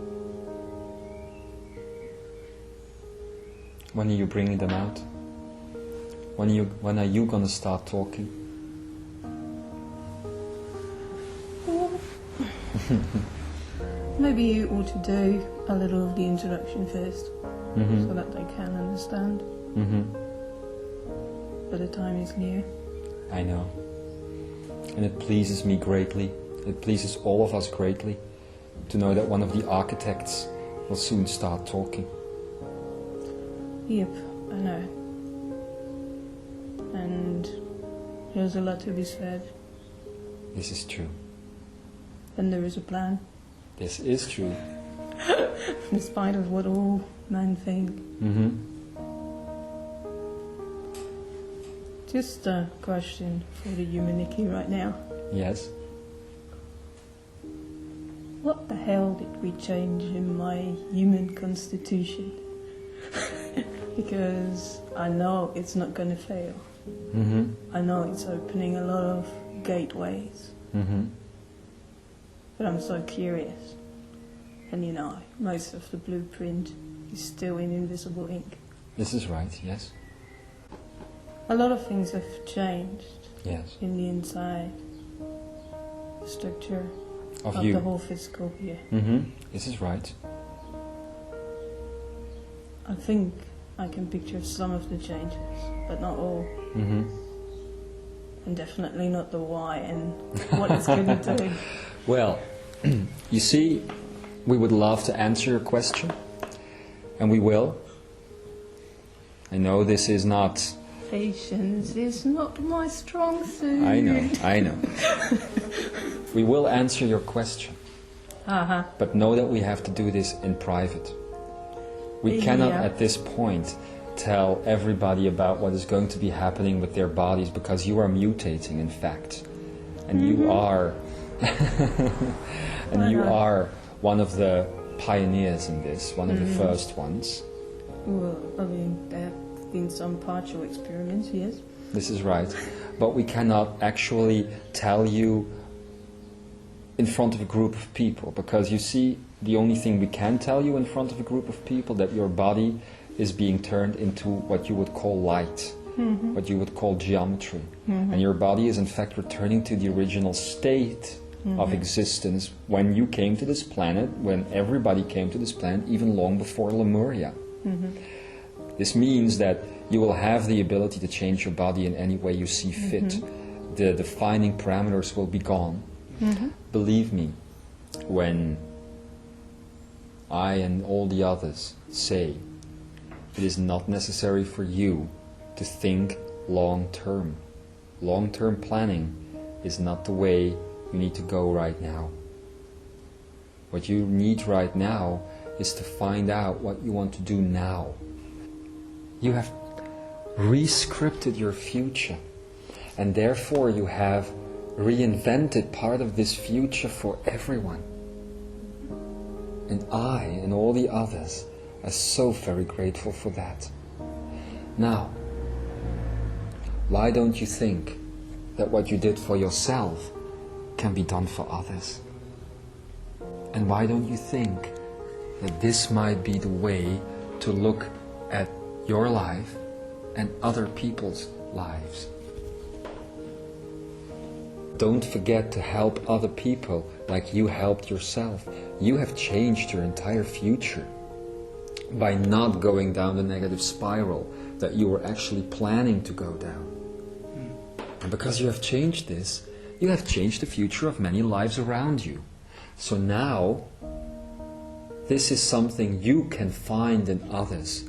When are you bringing them out? When are you going to start talking? Maybe you ought to do a little of the introduction first, so that they can understand. But the time is near. I know. And it pleases me greatly, it pleases all of us greatly, to know that one of the architects will soon start talking. Yep, I know. And there's a lot to be said. This is true. And there is a plan. This is true. In spite of what all men think. Just a question for the humanity right now. Yes. What the hell did we change in my human constitution? Because I know it's not going to fail. I know it's opening a lot of gateways. But I'm so curious. And you know, most of the blueprint is still in invisible ink. This is right, yes. A lot of things have changed. Yes. In the inside structure of you. The whole physical here. This is right. I think I can picture some of the changes, but not all. And definitely not the why and what it's going to do. Well, you see, we would love to answer your question, and we will. I know this is not... Patience is not my strong suit. I know. We will answer your question. But know that we have to do this in private. We cannot at this point tell everybody about what is going to be happening with their bodies, because you are mutating, in fact. And you are... and you are one of the pioneers in this, one of the first ones. Well, I mean, there have been some partial experiments, yes. This is right. But we cannot actually tell you in front of a group of people, because you see, the only thing we can tell you in front of a group of people, that your body is being turned into what you would call light, what you would call geometry. And your body is in fact returning to the original state of existence when you came to this planet, when everybody came to this planet, even long before Lemuria. This means that you will have the ability to change your body in any way you see fit. The defining parameters will be gone. Believe me, when I and all the others say it is not necessary for you to think long-term. Long-term planning is not the way you need to go right now. What you need right now is to find out what you want to do now. You have re-scripted your future, and therefore you have reinvented part of this future for everyone. And I and all the others are so very grateful for that. Now, why don't you think that what you did for yourself can be done for others? And why don't you think that this might be the way to look at your life and other people's lives? Don't forget to help other people like you helped yourself. You have changed your entire future by not going down the negative spiral that you were actually planning to go down. And because you have changed this, you have changed the future of many lives around you. So now, this is something you can find in others.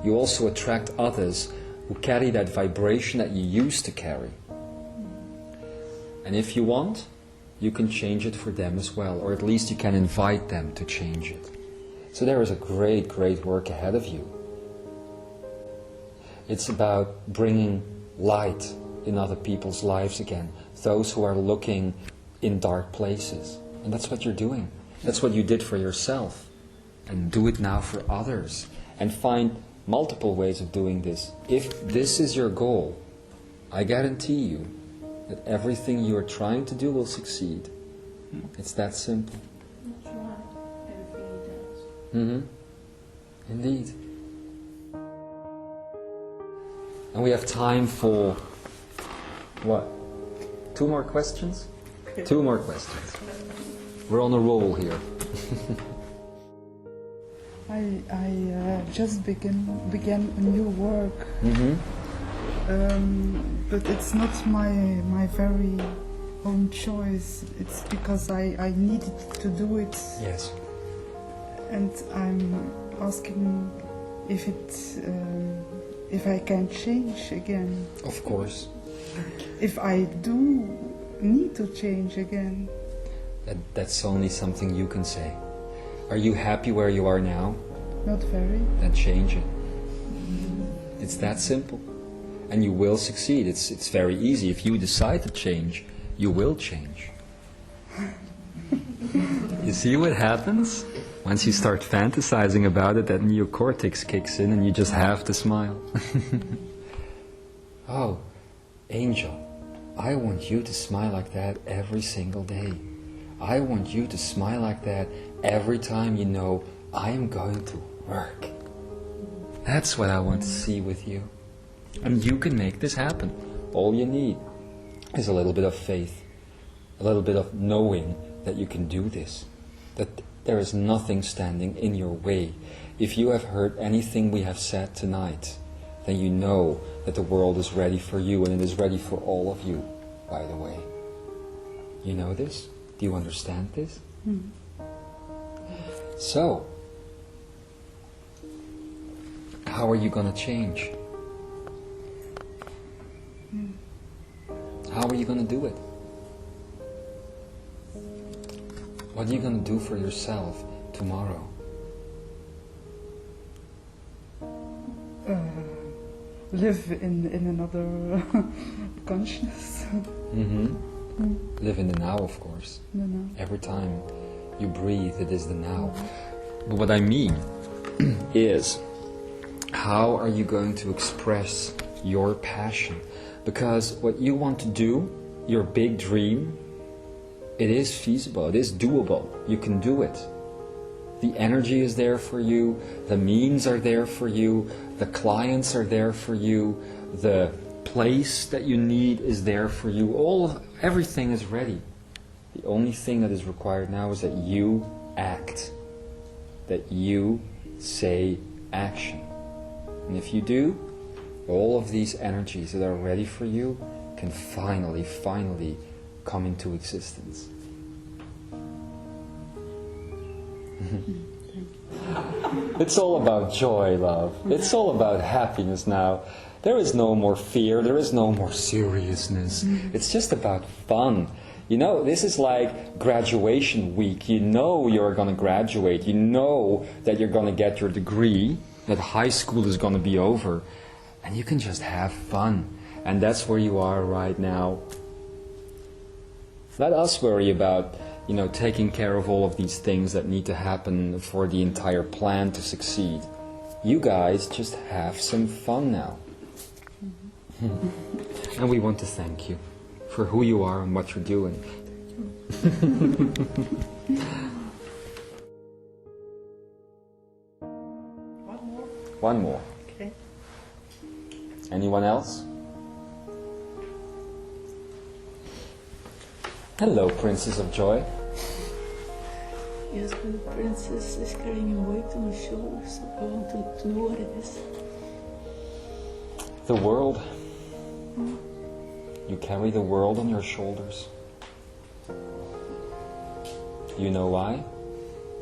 You also attract others who carry that vibration that you used to carry. And if you want, you can change it for them as well, or at least you can invite them to change it. So there is a great, great work ahead of you. It's about bringing light in other people's lives again, those who are looking in dark places. And that's what you're doing. That's what you did for yourself. And do it now for others. And find multiple ways of doing this. If this is your goal, I guarantee you that everything you are trying to do will succeed. It's that simple. That's right. Everything he does. Indeed. And we have time for, what? 2 more questions? 2 more questions. We're on a roll here. I just began a new work, but it's not my very own choice. It's because I needed to do it. Yes. And I'm asking if I can change again. Of course. If I do need to change again. That's only something you can say. Are you happy where you are now? Not very. Then change it. It's that simple. And you will succeed. It's very easy. If you decide to change, you will change. You see what happens? Once you start fantasizing about it, that neocortex kicks in and you just have to smile. Oh, Angel, I want you to smile like that every single day. I want you to smile like that every time you know I am going to work. That's what I want to see with you. And you can make this happen. All you need is a little bit of faith, a little bit of knowing that you can do this, that there is nothing standing in your way. If you have heard anything we have said tonight, then you know that the world is ready for you, and it is ready for all of you, by the way. You know this? Do you understand this? So, how are you going to change? How are you going to do it? What are you going to do for yourself tomorrow? Live in another consciousness. Live in the now, of course. No. Every time you breathe, it is the now. But what I mean is, how are you going to express your passion? Because what you want to do, your big dream, it is feasible, it is doable. You can do it. The energy is there for you, the means are there for you, the clients are there for you, the place that you need is there for you. Everything is ready. The only thing that is required now is that you act, that you say action. And if you do, all of these energies that are ready for you can finally come into existence. It's all about joy, love. It's all about happiness now. There is no more fear, there is no more seriousness. It's just about fun. You know, this is like graduation week. You know you're going to graduate. You know that you're going to get your degree, that high school is going to be over. And you can just have fun. And that's where you are right now. Let us worry about, taking care of all of these things that need to happen for the entire plan to succeed. You guys just have some fun now. And we want to thank you for who you are and what you're doing. One more. Okay. Anyone else? Hello, Princess of Joy. Yes, but the princess is carrying a weight on her shoulders. I want to know what it is. The world. You carry the world on your shoulders. You know why?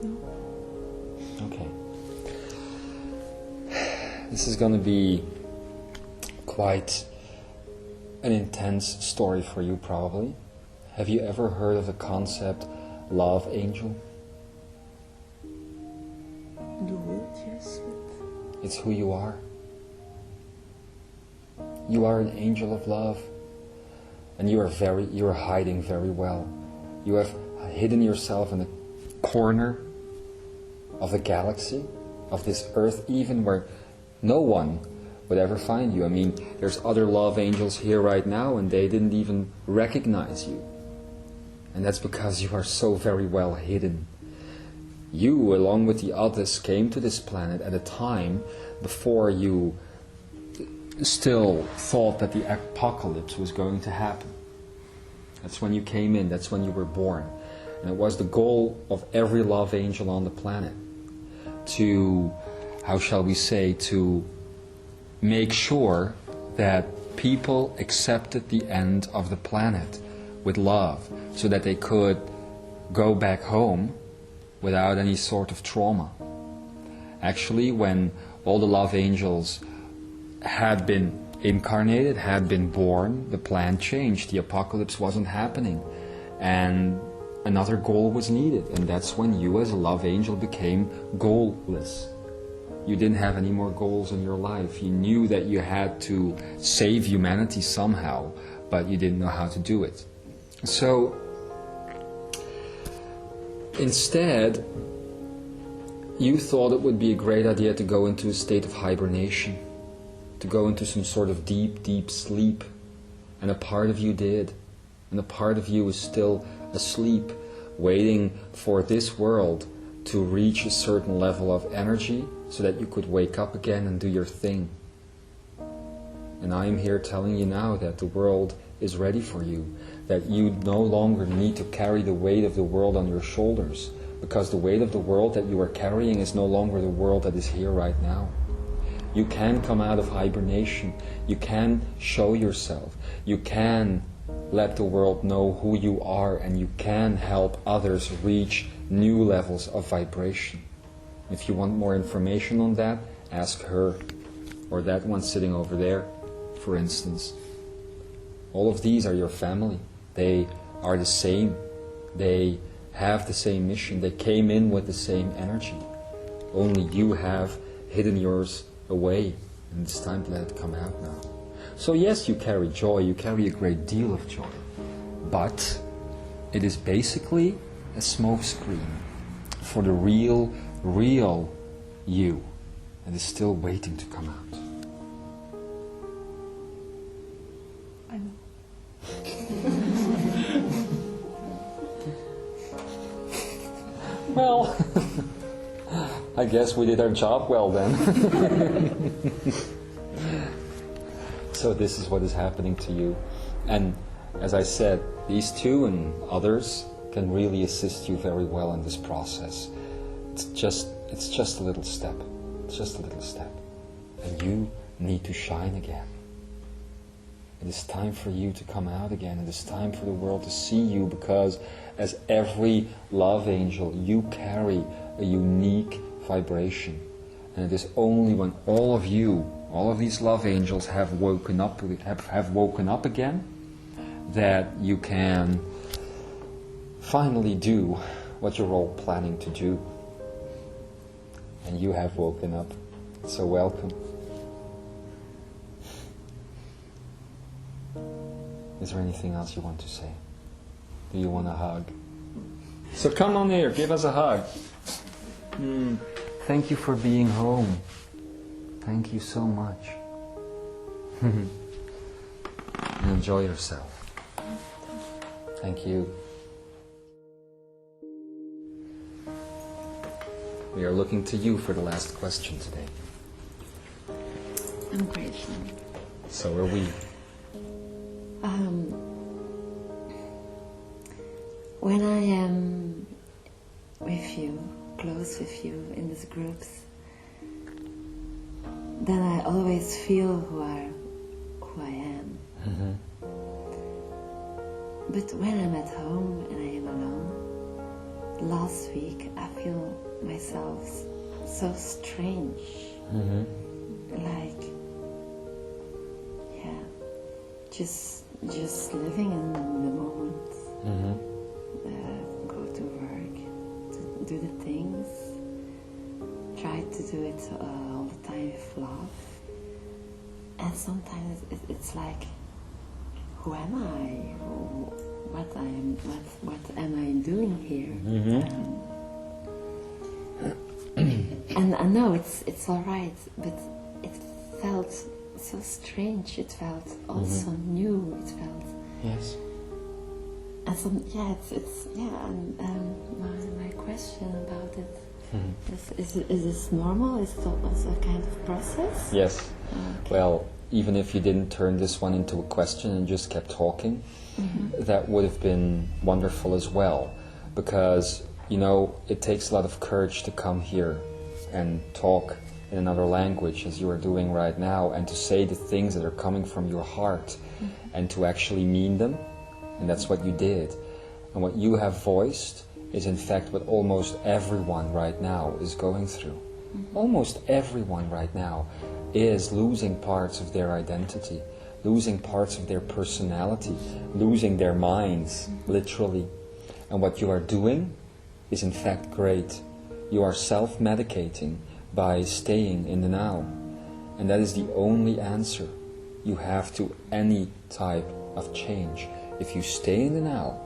No. Okay. This is going to be quite an intense story for you, probably. Have you ever heard of the concept love angel? The word, yes, but It's who you are. You are an angel of love. And you are hiding very well. You have hidden yourself in a corner of the galaxy, of this earth, even where no one would ever find you. I mean, there's other love angels here right now and they didn't even recognize you. And that's because you are so very well hidden. You, along with the others, came to this planet at a time before you still thought that the apocalypse was going to happen. That's when you came in, that's when you were born. And it was the goal of every love angel on the planet to, how shall we say, to make sure that people accepted the end of the planet with love, so that they could go back home without any sort of trauma. Actually, when all the love angels had been incarnated, had been born, the plan changed. The apocalypse wasn't happening. And another goal was needed. And that's when you as a love angel became goalless. You didn't have any more goals in your life. You knew that you had to save humanity somehow, but you didn't know how to do it. So, instead, you thought it would be a great idea to go into a state of hibernation, to go into some sort of deep, deep sleep. And a part of you did. And a part of you is still asleep, waiting for this world to reach a certain level of energy so that you could wake up again and do your thing. And I am here telling you now that the world is ready for you, that you no longer need to carry the weight of the world on your shoulders, because the weight of the world that you are carrying is no longer the world that is here right now. You can come out of hibernation, you can show yourself, you can let the world know who you are, and you can help others reach new levels of vibration. If you want more information on that, ask her, or that one sitting over there, for instance. All of these are your family. They are the same. They have the same mission. They came in with the same energy. Only you have hidden yours away, and it's time to let it come out now. So yes, you carry joy, you carry a great deal of joy, but it is basically a smokescreen for the real you that is still waiting to come out. I know. Well, I guess we did our job well then. So this is what is happening to you. And as I said, these two and others can really assist you very well in this process. It's just a little step. It's just a little step. And you need to shine again. It is time for you to come out again. It is time for the world to see you, because as every love angel, you carry a unique vibration. And it is only when all of you, all of these love angels have woken up again, that you can finally do what you're all planning to do. And you have woken up. So welcome. Is there anything else you want to say? Do you want a hug? So come on here, give us a hug. Thank you for being home. Thank you so much. And enjoy yourself. Thank you. We are looking to you for the last question today. I'm grateful. So are we. When I am with you, close with you in these groups, then I always feel who I am. Mm-hmm. But when I'm at home and I am alone, last week I feel myself so strange. Mm-hmm. Like, yeah, just living in the moment. go to work, to do the things, try to do it all the time with love. And sometimes it's like, who am I? What am I doing here? And I know it's all right, but it felt so strange. It felt also new. It felt Yes. and my question about it is this normal? Is it also a kind of process? Yes. Okay. Well, even if you didn't turn this one into a question and just kept talking, that would have been wonderful as well. Because, it takes a lot of courage to come here and talk in another language as you are doing right now, and to say the things that are coming from your heart and to actually mean them. And that's what you did. And what you have voiced is in fact what almost everyone right now is going through. Almost everyone right now is losing parts of their identity, losing parts of their personality, losing their minds, literally. And what you are doing is in fact great. You are self-medicating by staying in the now. And that is the only answer you have to any type of change. If you stay in the now,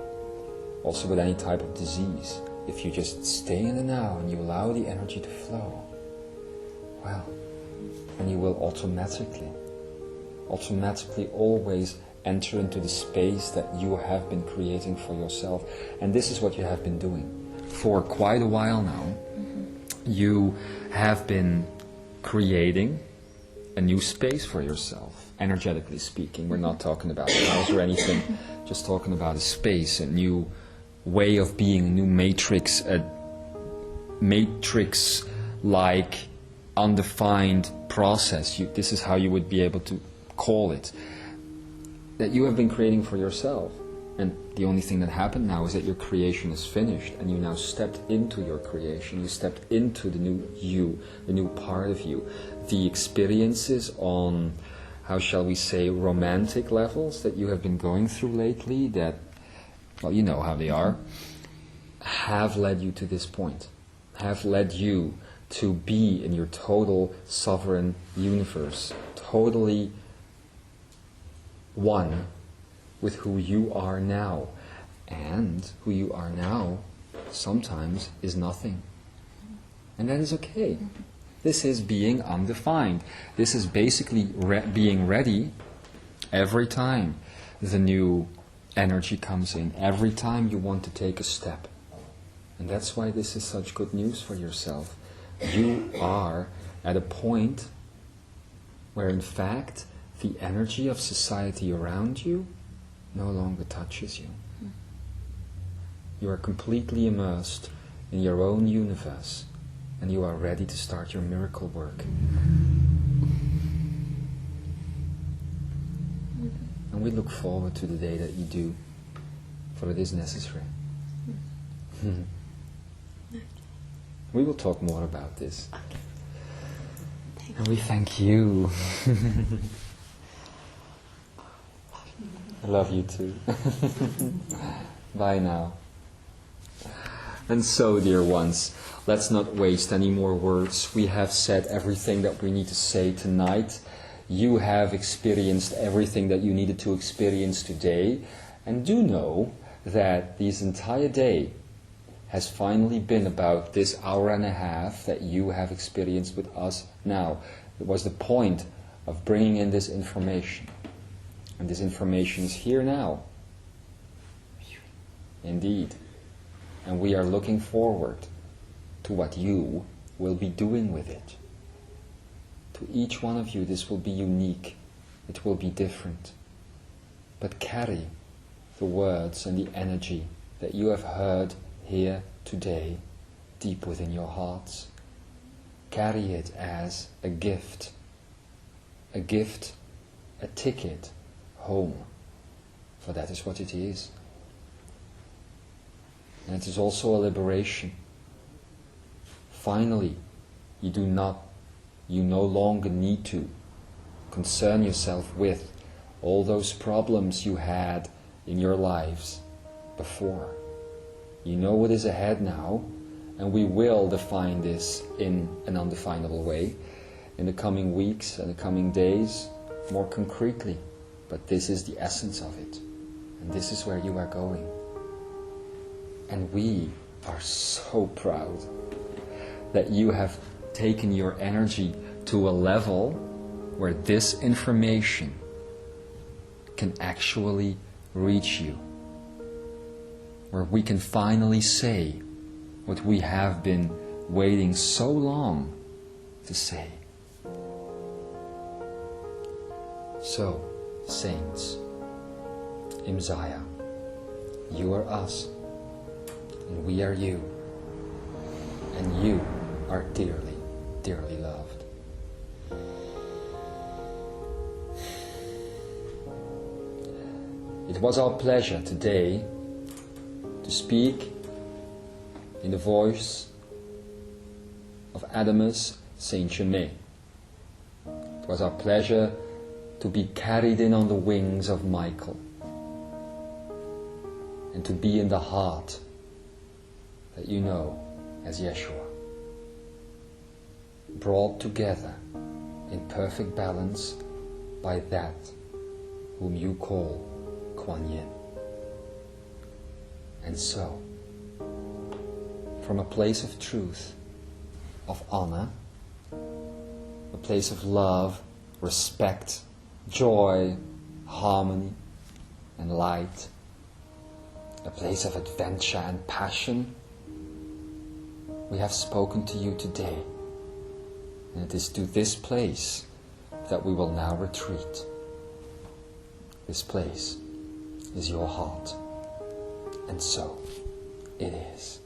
also with any type of disease, if you just stay in the now and you allow the energy to flow, well, then you will automatically always enter into the space that you have been creating for yourself. And this is what you have been doing for quite a while now. You have been creating a new space for yourself, energetically speaking. We're not talking about a house or anything, just talking about a space, a new way of being, a new matrix, a matrix-like undefined process. This is how you would be able to call it, that you have been creating for yourself. And the only thing that happened now is that your creation is finished, and you now stepped into your creation. You stepped into the new you, the new part of you. The experiences on, how shall we say, romantic levels that you have been going through lately, that, well, you know how they are, have led you to this point, have led you to be in your total sovereign universe, totally one with who you are now. And who you are now sometimes is nothing. And that is okay. This is being undefined. This is basically being ready every time the new energy comes in, every time you want to take a step. And that's why this is such good news for yourself. You are at a point where in fact the energy of society around you no longer touches you. You are completely immersed in your own universe, and you are ready to start your miracle work. And we look forward to the day that you do, for it is necessary. We will talk more about this. And we thank you. I love you too. Bye now. And so, dear ones, let's not waste any more words. We have said everything that we need to say tonight. You have experienced everything that you needed to experience today. And do know that this entire day has finally been about this hour and a half that you have experienced with us now. It was the point of bringing in this information. And this information is here now. Indeed. And we are looking forward to what you will be doing with it. To each one of you, this will be unique. It will be different. But carry the words and the energy that you have heard here today deep within your hearts. Carry it as a gift, a ticket home, for that is what it is. And it is also a liberation. Finally, you no longer need to concern yourself with all those problems you had in your lives before. You know what is ahead now, and we will define this in an undefinable way in the coming weeks and the coming days more concretely. But this is the essence of it, and this is where you are going. And we are so proud that you have taken your energy to a level where this information can actually reach you, where we can finally say what we have been waiting so long to say. So, saints, Imzaia, you are us, and we are you, and you are dearly, dearly loved. It was our pleasure today to speak in the voice of Adamus San. It was our pleasure to be carried in on the wings of Michael and to be in the heart that you know as Yeshua, brought together in perfect balance by that whom you call Kuan Yin. And so, from a place of truth, of honor, a place of love, respect, joy, harmony, and light, a place of adventure and passion, we have spoken to you today. And it is to this place that we will now retreat. This place is your heart. And so it is.